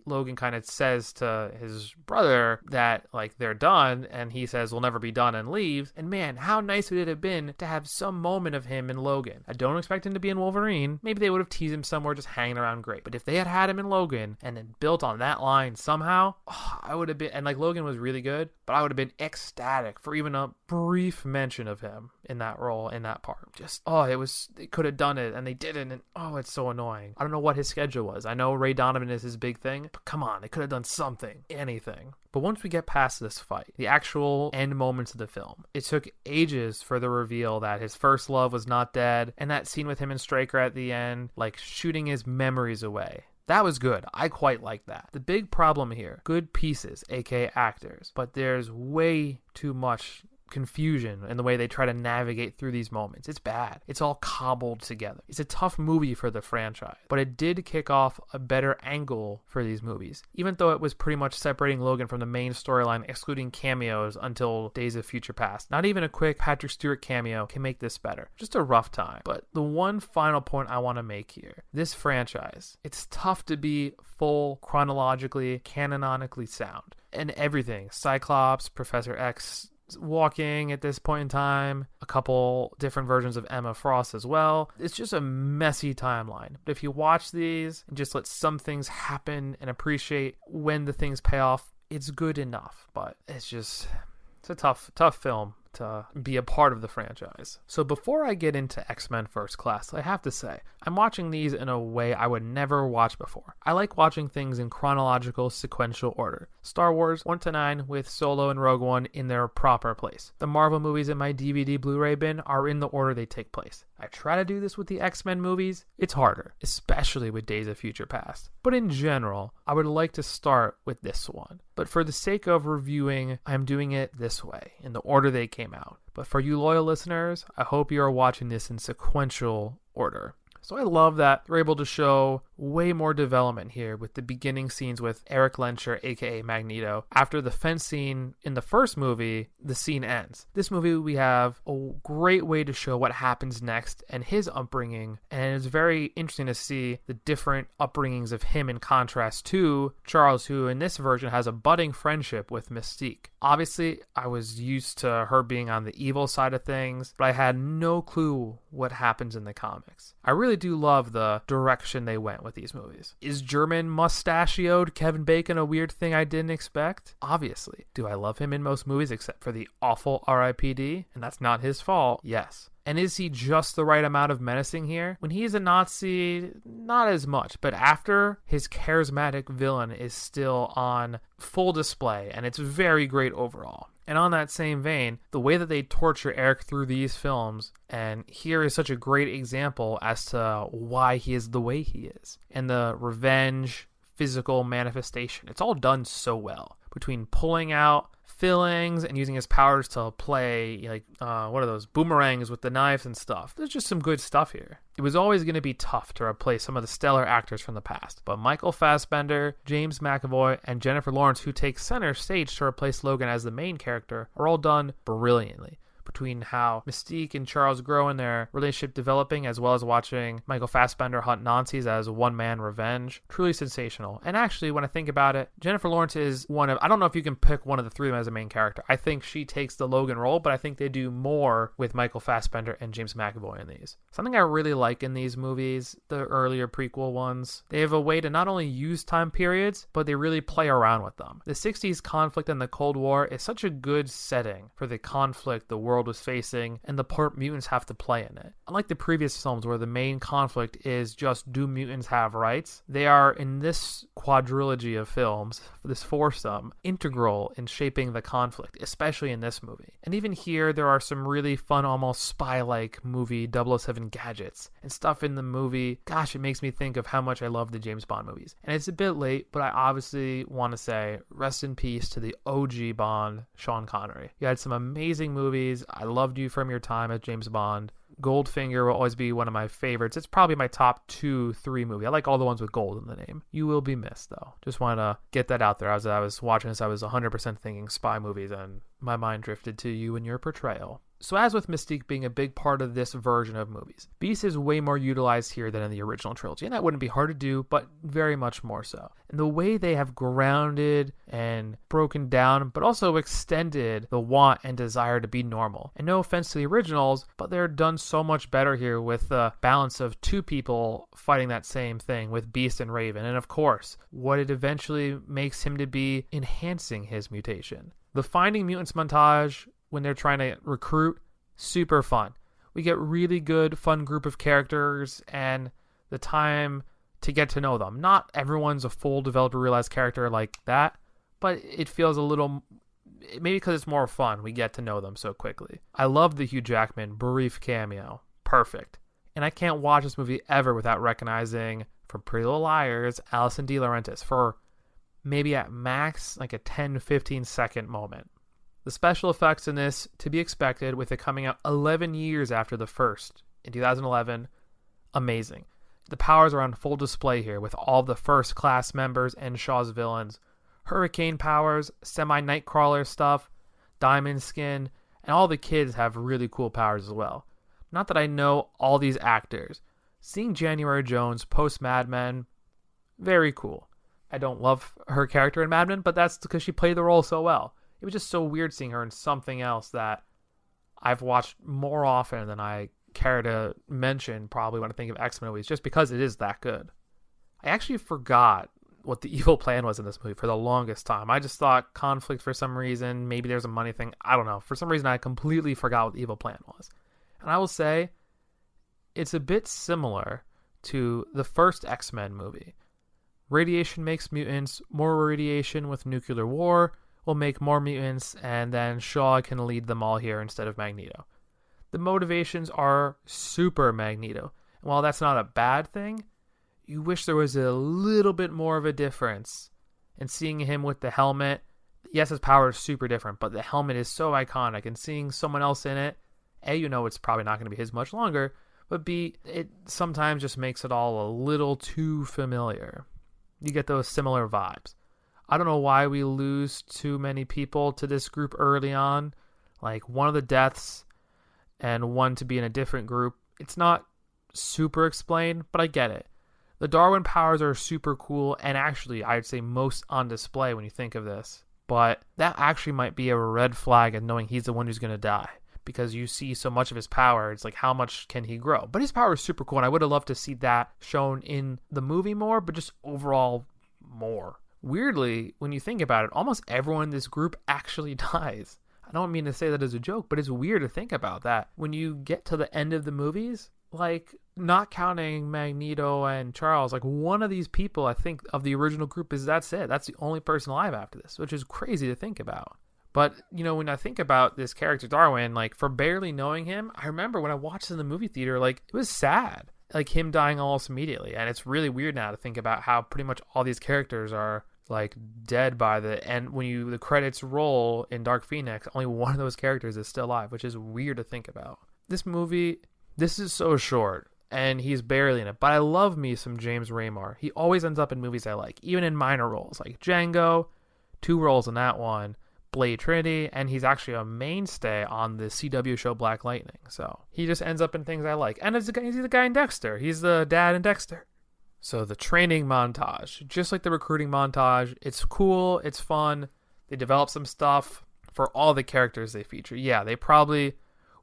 Logan kind of says to his brother that, like, they're done, and he says, we'll never be done, and leaves. And man, how nice would it have been to have some moment of him in Logan? I don't expect him to be in Wolverine. Maybe they would have teased him somewhere just hanging around, great. But if they had had him in Logan and then built on that line somehow, I would have been, and like, Logan was really good, but I would have been ecstatic for even a brief mention of him in that role, in that part. Just, they could have done it, and they didn't, and it's so annoying. I don't know what his schedule was. I know Ray Donovan is his big thing, but come on, they could have done something, anything. But once we get past this fight, the actual end moments of the film, it took ages for the reveal that his first love was not dead, and that scene with him and Stryker at the end, like shooting his memories away. That was good. I quite like that. The big problem here, good pieces, aka actors, but there's way too much confusion in the way they try to navigate through these moments. It's bad. It's all cobbled together. It's a tough movie for the franchise, but it did kick off a better angle for these movies, even though it was pretty much separating Logan from the main storyline, excluding cameos until Days of Future Past. Not even a quick Patrick Stewart cameo can make this better. Just a rough time. But the one final point I want to make here, this franchise, it's tough to be full, chronologically, canonically sound. And everything, Cyclops, Professor X, walking at this point in time, a couple different versions of Emma Frost as well. It's just a messy timeline. But if you watch these and just let some things happen and appreciate when the things pay off, it's good enough. But it's a tough film to be a part of the franchise. So before I get into X-Men First Class, I have to say, I'm watching these in a way I would never watch before. I like watching things in chronological, sequential order. Star Wars 1 to 9 with Solo and Rogue One in their proper place. The Marvel movies in my DVD Blu-ray bin are in the order they take place. I try to do this with the X-Men movies. It's harder, especially with Days of Future Past. But in general, I would like to start with this one. But for the sake of reviewing, I'm doing it this way, in the order they came out. But for you loyal listeners, I hope you are watching this in sequential order. So I love that they're able to show way more development here with the beginning scenes with Eric Lencher, aka Magneto. After the fence scene in the first movie, the scene ends. This movie, we have a great way to show what happens next and his upbringing, and it's very interesting to see the different upbringings of him in contrast to Charles, who in this version has a budding friendship with Mystique. Obviously, I was used to her being on the evil side of things, but I had no clue what happens in the comics. I really do love the direction they went with these movies. Is German mustachioed Kevin Bacon a weird thing I didn't expect? Obviously. Do I love him in most movies except for the awful R.I.P.D.? And that's not his fault. Yes. And is he just the right amount of menacing here? When he's a Nazi, not as much. But after, his charismatic villain is still on full display, and it's very great overall. And on that same vein, the way that they torture Eric through these films, and here is such a great example as to why he is the way he is. And the revenge, physical manifestation, it's all done so well. Between pulling out fillings and using his powers to play what are those boomerangs with the knives and stuff. There's just some good stuff here. It was always going to be tough to replace some of the stellar actors from the past, but Michael Fassbender, James McAvoy, and Jennifer Lawrence, who take center stage to replace Logan as the main character, are all done brilliantly. Between how Mystique and Charles grow in their relationship developing, as well as watching Michael Fassbender hunt Nazis as a one-man revenge. Truly sensational. And actually, when I think about it, Jennifer Lawrence is one of, I don't know if you can pick one of the three of them as a main character. I think she takes the Logan role, but I think they do more with Michael Fassbender and James McAvoy in these. Something I really like in these movies, the earlier prequel ones, they have a way to not only use time periods, but they really play around with them. The 60s conflict and the Cold War is such a good setting for the conflict the world world was facing and the part mutants have to play in it. Unlike the previous films where the main conflict is just do mutants have rights, they are in this quadrilogy of films, this foursome, integral in shaping the conflict, especially in this movie. And even here, there are some really fun, almost spy-like movie 007 gadgets and stuff in the movie. Gosh, it makes me think of how much I love the James Bond movies. And it's a bit late, but I obviously want to say rest in peace to the OG Bond, Sean Connery. You had some amazing movies. I loved you from your time as James Bond. Goldfinger will always be one of my favorites. It's probably my top 2-3 movie. I like all the ones with gold in the name. You will be missed, though. Just want to get that out there. As I was watching this, I was 100% thinking spy movies, and my mind drifted to you and your portrayal. So as with Mystique being a big part of this version of movies, Beast is way more utilized here than in the original trilogy, and that wouldn't be hard to do, but very much more so. And the way they have grounded and broken down, but also extended the want and desire to be normal. And no offense to the originals, but they're done so much better here with the balance of two people fighting that same thing with Beast and Raven. And of course, what it eventually makes him to be enhancing his mutation. The Finding Mutants montage when they're trying to recruit, super fun. We get really good, fun group of characters and the time to get to know them. Not everyone's a full developed, realized character like that, but it feels a little, maybe because it's more fun, we get to know them so quickly. I love the Hugh Jackman brief cameo. Perfect. And I can't watch this movie ever without recognizing from Pretty Little Liars, Alison DeLaurentis for maybe at max like a 10-15 second moment. The special effects in this, to be expected, with it coming out 11 years after the first, in 2011, amazing. The powers are on full display here with all the first class members and Shaw's villains. Hurricane powers, semi-Nightcrawler stuff, Diamond Skin, and all the kids have really cool powers as well. Not that I know all these actors. Seeing January Jones post Mad Men, very cool. I don't love her character in Mad Men, but that's because she played the role so well. It was just so weird seeing her in something else that I've watched more often than I care to mention probably when I think of X-Men movies, just because it is that good. I actually forgot what the evil plan was in this movie for the longest time. I just thought conflict for some reason, maybe there's a money thing, I don't know. For some reason I completely forgot what the evil plan was. And I will say, it's a bit similar to the first X-Men movie. Radiation makes mutants, more radiation with nuclear war will make more mutants, and then Shaw can lead them all here instead of Magneto. The motivations are super Magneto. And while that's not a bad thing, you wish there was a little bit more of a difference. And seeing him with the helmet, yes, his power is super different, but the helmet is so iconic, and seeing someone else in it, A, you know it's probably not going to be his much longer, but B, it sometimes just makes it all a little too familiar. You get those similar vibes. I don't know why we lose too many people to this group early on. Like one of the deaths and one to be in a different group. It's not super explained, but I get it. The Darwin powers are super cool and actually I'd say most on display when you think of this. But that actually might be a red flag in knowing he's the one who's going to die. Because you see so much of his power, it's like how much can he grow? But his power is super cool and I would have loved to see that shown in the movie more, but just overall more. Weirdly, when you think about it, almost everyone in this group actually dies. I don't mean to say that as a joke, but it's weird to think about that. When you get to the end of the movies, like, not counting Magneto and Charles, like, one of these people, I think, of the original group that's it. That's the only person alive after this, which is crazy to think about. But, you know, when I think about this character, Darwin, like, for barely knowing him, I remember when I watched it in the movie theater, like, it was sad. Like, him dying almost immediately. And it's really weird now to think about how pretty much all these characters are like dead by the end. When the credits roll in Dark Phoenix, only one of those characters is still alive, which is weird to think about. This movie, this is so short and he's barely in it, but I love me some James Remar. He always ends up in movies I like, even in minor roles like Django, 2 roles in that one, Blade Trinity, and he's actually a mainstay on the CW show Black Lightning. So he just ends up in things I like. And he's the guy in Dexter. He's the dad in Dexter. So the training montage, just like the recruiting montage, it's cool, it's fun. They develop some stuff for all the characters they feature. Yeah, they probably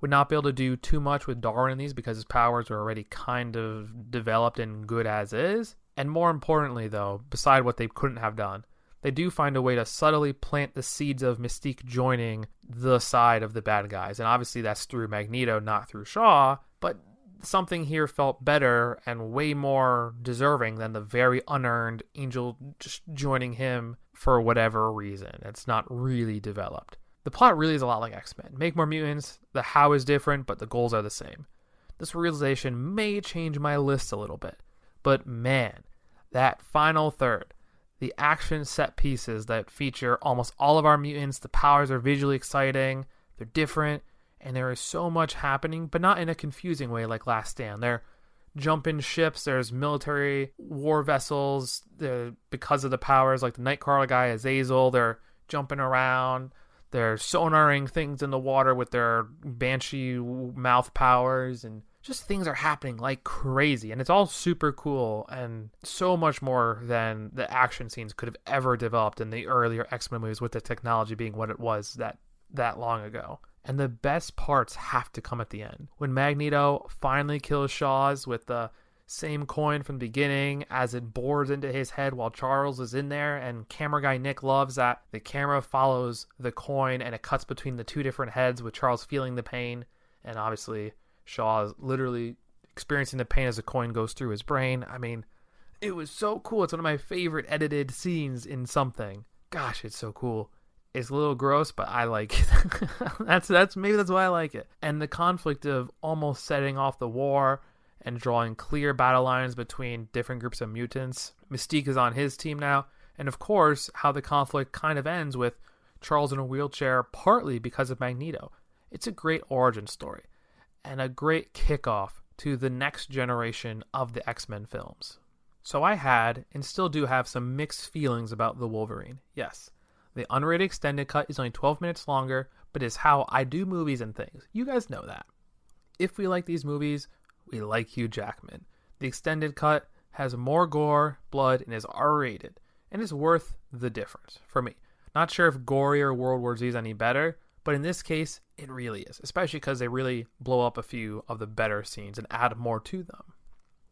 would not be able to do too much with Darwin in these because his powers are already kind of developed and good as is. And more importantly, though, beside what they couldn't have done, they do find a way to subtly plant the seeds of Mystique joining the side of the bad guys. And obviously that's through Magneto, not through Shaw, but something here felt better and way more deserving than the very unearned Angel just joining him for whatever reason. It's not really developed. The plot really is a lot like X-Men. Make more mutants, the how is different, but the goals are the same. This realization may change my list a little bit, but man, that final third, the action set pieces that feature almost all of our mutants, the powers are visually exciting, they're different, and there is so much happening, but not in a confusing way like Last Stand. They're jumping ships, there's military war vessels, because of the powers, like the Nightcrawler guy, Azazel, they're jumping around, they're sonaring things in the water with their Banshee mouth powers, and just things are happening like crazy, and it's all super cool, and so much more than the action scenes could have ever developed in the earlier X-Men movies, with the technology being what it was that long ago. And the best parts have to come at the end. When Magneto finally kills Shaw's with the same coin from the beginning as it bores into his head while Charles is in there, and camera guy Nick loves that the camera follows the coin and it cuts between the two different heads with Charles feeling the pain, and obviously Shaw is literally experiencing the pain as the coin goes through his brain. I mean, it was so cool. It's one of my favorite edited scenes in something. Gosh, it's so cool. It's a little gross, but I like it. Maybe that's why I like it. And the conflict of almost setting off the war and drawing clear battle lines between different groups of mutants. Mystique is on his team now. And of course, how the conflict kind of ends with Charles in a wheelchair, partly because of Magneto. It's a great origin story and a great kickoff to the next generation of the X-Men films. So I had, and still do have, some mixed feelings about the Wolverine. Yes. The unrated extended cut is only 12 minutes longer, but is how I do movies and things. You guys know that. If we like these movies, we like Hugh Jackman. The extended cut has more gore, blood, and is R-rated, and is worth the difference for me. Not sure if gorier World War Z is any better, but in this case, it really is, especially because they really blow up a few of the better scenes and add more to them.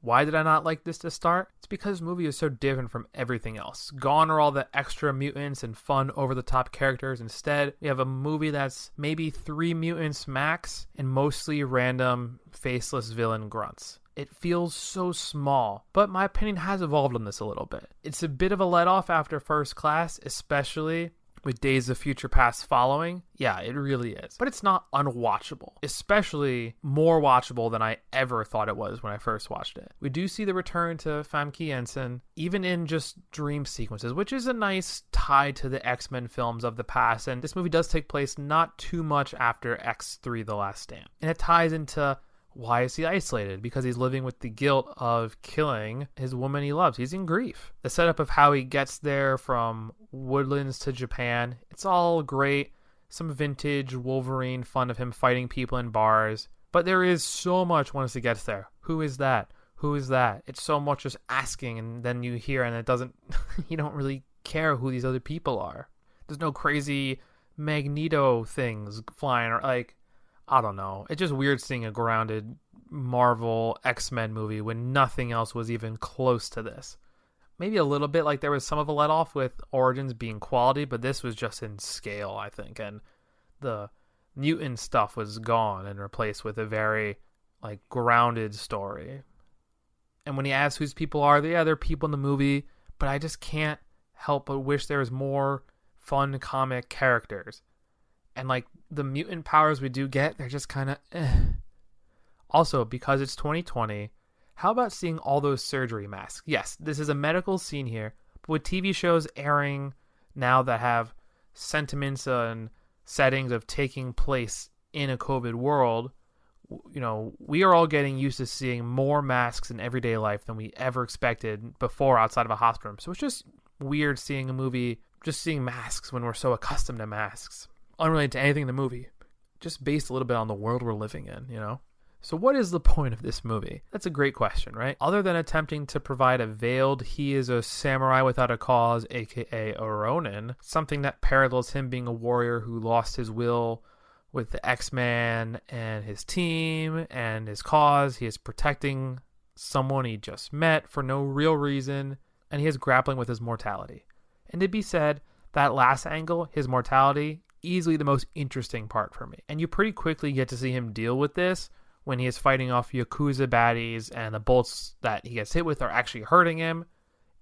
Why did I not like this to start? It's because this movie is so different from everything else. Gone are all the extra mutants and fun over-the-top characters. Instead, we have a movie that's maybe 3 mutants max and mostly random, faceless villain grunts. It feels so small, but my opinion has evolved on this a little bit. It's a bit of a let-off after First Class, especially with Days of Future Past following. Yeah, it really is. But it's not unwatchable, especially more watchable than I ever thought it was when I first watched it. We do see the return to Famke Janssen, even in just dream sequences, which is a nice tie to the X-Men films of the past. And this movie does take place not too much after X3 The Last Stand. And it ties into why is he isolated? Because he's living with the guilt of killing his woman he loves. He's in grief. The setup of how he gets there from Woodlands to Japan, it's all great. Some vintage Wolverine fun of him fighting people in bars. But there is so much once he gets there. Who is that? Who is that? It's so much just asking, and then you hear, and it doesn't, you don't really care who these other people are. There's no crazy Magneto things flying, or like, I don't know. It's just weird seeing a grounded Marvel X-Men movie when nothing else was even close to this. Maybe a little bit like there was some of a let-off with Origins being quality, but this was just in scale, I think. And the mutant stuff was gone and replaced with a very like grounded story. And when he asks whose people are, yeah, they're people in the movie, but I just can't help but wish there was more fun comic characters. And like the mutant powers we do get, they're just kind of Also, because it's 2020, how about seeing all those surgery masks? Yes, this is a medical scene here, but with TV shows airing now that have sentiments and settings of taking place in a COVID world, you know, we are all getting used to seeing more masks in everyday life than we ever expected before outside of a hospital room. So it's just weird seeing a movie, just seeing masks when we're so accustomed to masks. Unrelated to anything in the movie, just based a little bit on the world we're living in, you know? So what is the point of this movie? That's a great question, right? Other than attempting to provide a veiled, he is a samurai without a cause, aka a Ronin, something that parallels him being a warrior who lost his will with the X-Men and his team and his cause. He is protecting someone he just met for no real reason, and he is grappling with his mortality. And to be said, that last angle, his mortality, easily the most interesting part for me. And you pretty quickly get to see him deal with this when he is fighting off Yakuza baddies and the bullets that he gets hit with are actually hurting him.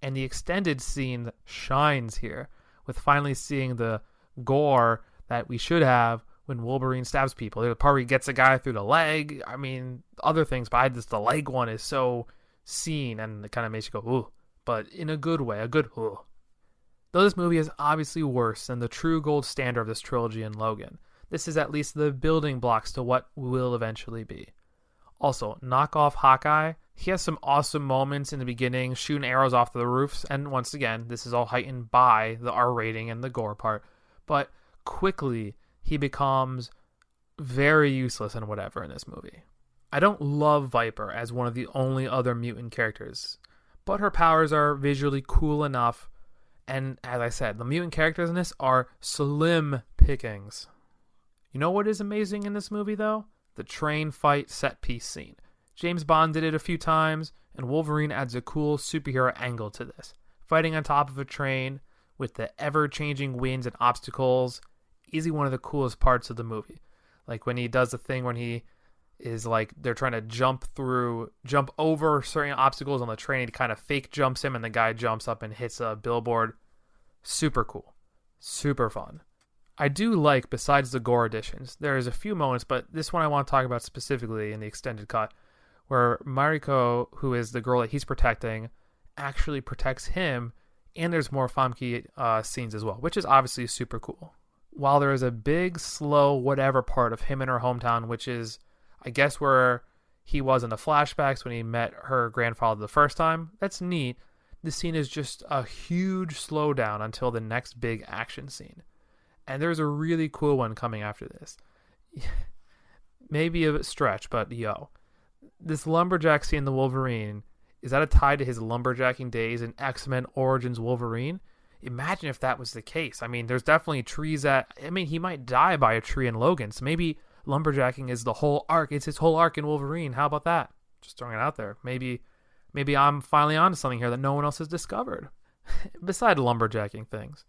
And the extended scene shines here with finally seeing the gore that we should have when Wolverine stabs people. There's a part where he gets a guy through the leg. I mean, other things behind this, the leg one is so seen and it kind of makes you go, ooh, but in a good way, a good ooh. Though this movie is obviously worse than the true gold standard of this trilogy in Logan, this is at least the building blocks to what will eventually be. Also, knock off Hawkeye. He has some awesome moments in the beginning, shooting arrows off the roofs, and once again, this is all heightened by the R rating and the gore part, but quickly he becomes very useless and whatever in this movie. I don't love Viper as one of the only other mutant characters, but her powers are visually cool enough. And as I said, the mutant characters in this are slim pickings. You know what is amazing in this movie, though? The train fight set piece scene. James Bond did it a few times, and Wolverine adds a cool superhero angle to this. Fighting on top of a train with the ever-changing winds and obstacles, easily one of the coolest parts of the movie. Like when he does the thing when he is like, they're trying to jump over certain obstacles on the train. He kind of fake jumps him and the guy jumps up and hits a billboard. Super cool. Super fun. I do like, besides the gore additions, there's a few moments, but this one I want to talk about specifically in the extended cut, where Mariko, who is the girl that he's protecting, actually protects him, and there's more Famke scenes as well, which is obviously super cool. While there is a big, slow, whatever part of him in her hometown, which is, I guess, where he was in the flashbacks when he met her grandfather the first time, that's neat. This scene is just a huge slowdown until the next big action scene. And there's a really cool one coming after this. Maybe a stretch, but yo. This lumberjack scene in the Wolverine, is that a tie to his lumberjacking days in X-Men Origins Wolverine? Imagine if that was the case. I mean, there's definitely trees he might die by a tree in Logan, so maybe lumberjacking is the whole arc. It's his whole arc in Wolverine. How about that? Just throwing it out there. Maybe I'm finally onto something here that no one else has discovered. Beside lumberjacking things,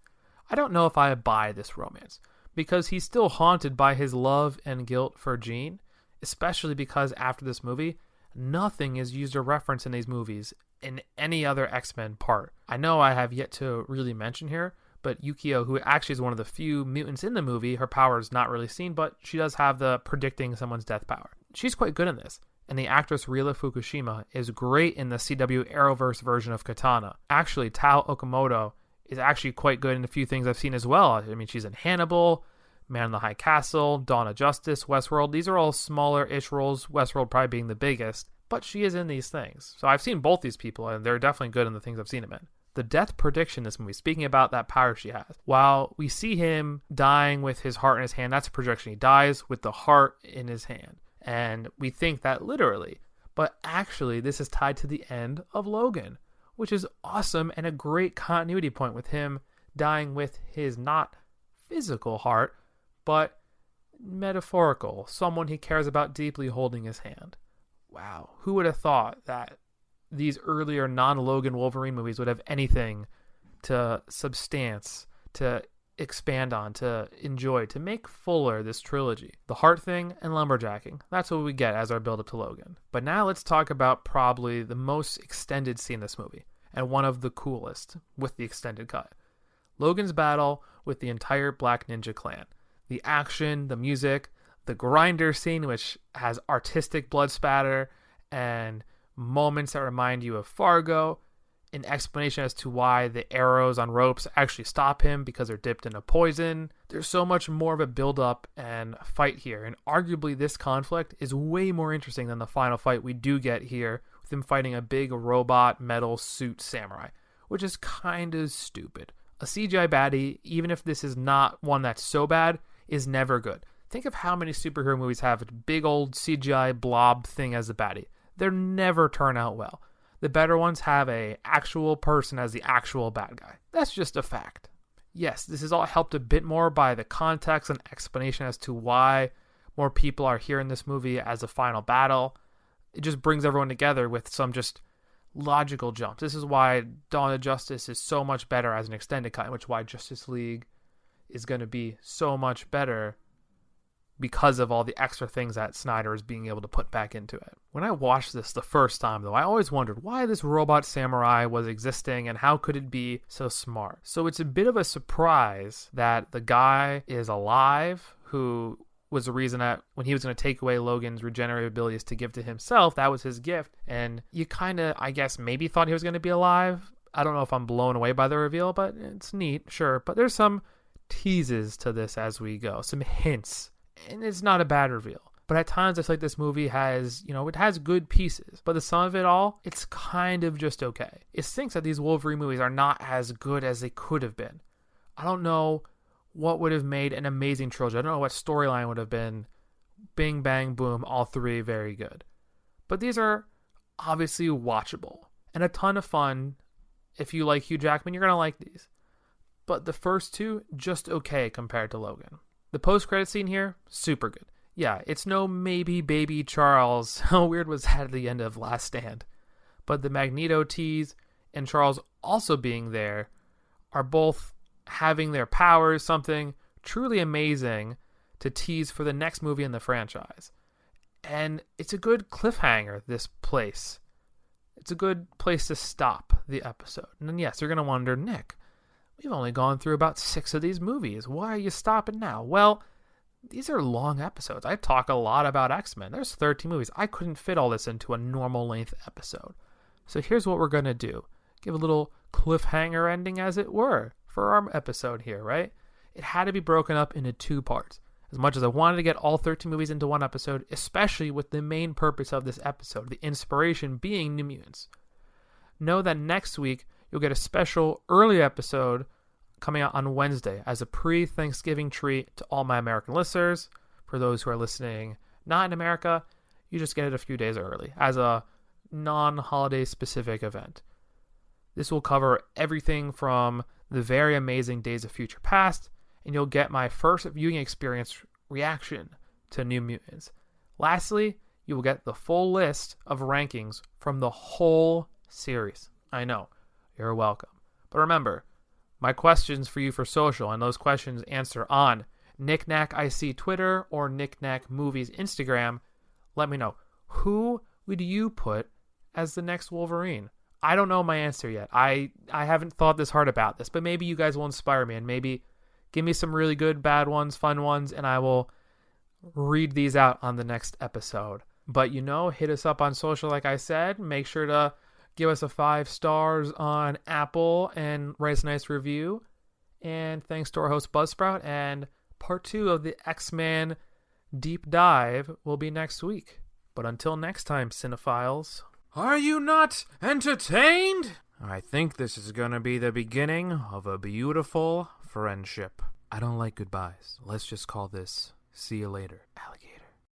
I don't know if I buy this romance, because he's still haunted by his love and guilt for Jean, especially because after this movie, nothing is used or referenced in these movies in any other X-Men part. I know I have yet to really mention here, but Yukio, who actually is one of the few mutants in the movie, her power is not really seen, but she does have the predicting someone's death power. She's quite good in this. And the actress Rila Fukushima is great in the CW Arrowverse version of Katana. Actually, Tao Okamoto is actually quite good in a few things I've seen as well. I mean, she's in Hannibal, Man in the High Castle, Dawn of Justice, Westworld. These are all smaller-ish roles, Westworld probably being the biggest, but she is in these things. So I've seen both these people, and they're definitely good in the things I've seen them in. The death prediction in this movie, speaking about that power she has, while we see him dying with his heart in his hand, that's a projection. He dies with the heart in his hand. And we think that literally, but actually this is tied to the end of Logan, which is awesome and a great continuity point with him dying with his not physical heart, but metaphorical, someone he cares about deeply holding his hand. Wow, who would have thought that these earlier non-Logan Wolverine movies would have anything to substance, to expand on, to enjoy, to make fuller this trilogy. The heart thing and lumberjacking, that's what we get as our build up to Logan. But now let's talk about probably the most extended scene in this movie, and one of the coolest with the extended cut. Logan's battle with the entire Black Ninja clan. The action, the music, the grinder scene, which has artistic blood spatter and moments that remind you of Fargo, an explanation as to why the arrows on ropes actually stop him because they're dipped in a poison. There's so much more of a build-up and fight here, and arguably this conflict is way more interesting than the final fight we do get here with him fighting a big robot metal suit samurai, which is kind of stupid. A CGI baddie, even if this is not one that's so bad, is never good. Think of how many superhero movies have a big old CGI blob thing as a baddie. They never turn out well. The better ones have a actual person as the actual bad guy. That's just a fact. Yes, this is all helped a bit more by the context and explanation as to why more people are here in this movie as a final battle. It just brings everyone together with some just logical jumps. This is why Dawn of Justice is so much better as an extended cut, which is why Justice League is going to be so much better because of all the extra things that Snyder is being able to put back into it. When I watched this the first time, though, I always wondered why this robot samurai was existing and how could it be so smart. So it's a bit of a surprise that the guy is alive, who was the reason that when he was going to take away Logan's regenerative abilities to give to himself, that was his gift. And you kind of, I guess, maybe thought he was going to be alive. I don't know if I'm blown away by the reveal, but it's neat, sure. But there's some teases to this as we go, some hints. And it's not a bad reveal. But at times I feel like this movie has, it has good pieces. But the sum of it all, it's kind of just okay. It stinks that these Wolverine movies are not as good as they could have been. I don't know what would have made an amazing trilogy. I don't know what storyline would have been. Bing, bang, boom, all three very good. But these are obviously watchable. And a ton of fun. If you like Hugh Jackman, you're going to like these. But the first two, just okay compared to Logan. The post-credit scene here, super good. Yeah, it's no maybe baby Charles. How weird was that at the end of Last Stand? But the Magneto tease and Charles also being there are both having their powers, something truly amazing to tease for the next movie in the franchise. And it's a good cliffhanger, this place. It's a good place to stop the episode. And then yes, you're going to wonder, Nick, we've only gone through about 6 of these movies. Why are you stopping now? Well, these are long episodes. I talk a lot about X-Men. There's 13 movies. I couldn't fit all this into a normal length episode. So here's what we're going to do. Give a little cliffhanger ending, as it were, for our episode here, right? It had to be broken up into 2 parts. As much as I wanted to get all 13 movies into one episode, especially with the main purpose of this episode, the inspiration being New Mutants. Know that next week, you'll get a special early episode coming out on Wednesday as a pre-Thanksgiving treat to all my American listeners. For those who are listening not in America, you just get it a few days early as a non-holiday specific event. This will cover everything from the very amazing Days of Future Past, and you'll get my first viewing experience reaction to New Mutants. Lastly, you will get the full list of rankings from the whole series. I know. You're welcome. But remember, my questions for you for social, and those questions answer on KnickKnackIC Twitter or KnickKnack Movies Instagram. Let me know. Who would you put as the next Wolverine? I don't know my answer yet. I haven't thought this hard about this, but maybe you guys will inspire me and maybe give me some really good, bad ones, fun ones, and I will read these out on the next episode. But hit us up on social like I said. Make sure to give us a 5 stars on Apple and write us a nice review. And thanks to our host Buzzsprout. And part 2 of the X-Men deep dive will be next week. But until next time, cinephiles. Are you not entertained? I think this is going to be the beginning of a beautiful friendship. I don't like goodbyes. Let's just call this see you later, alligator.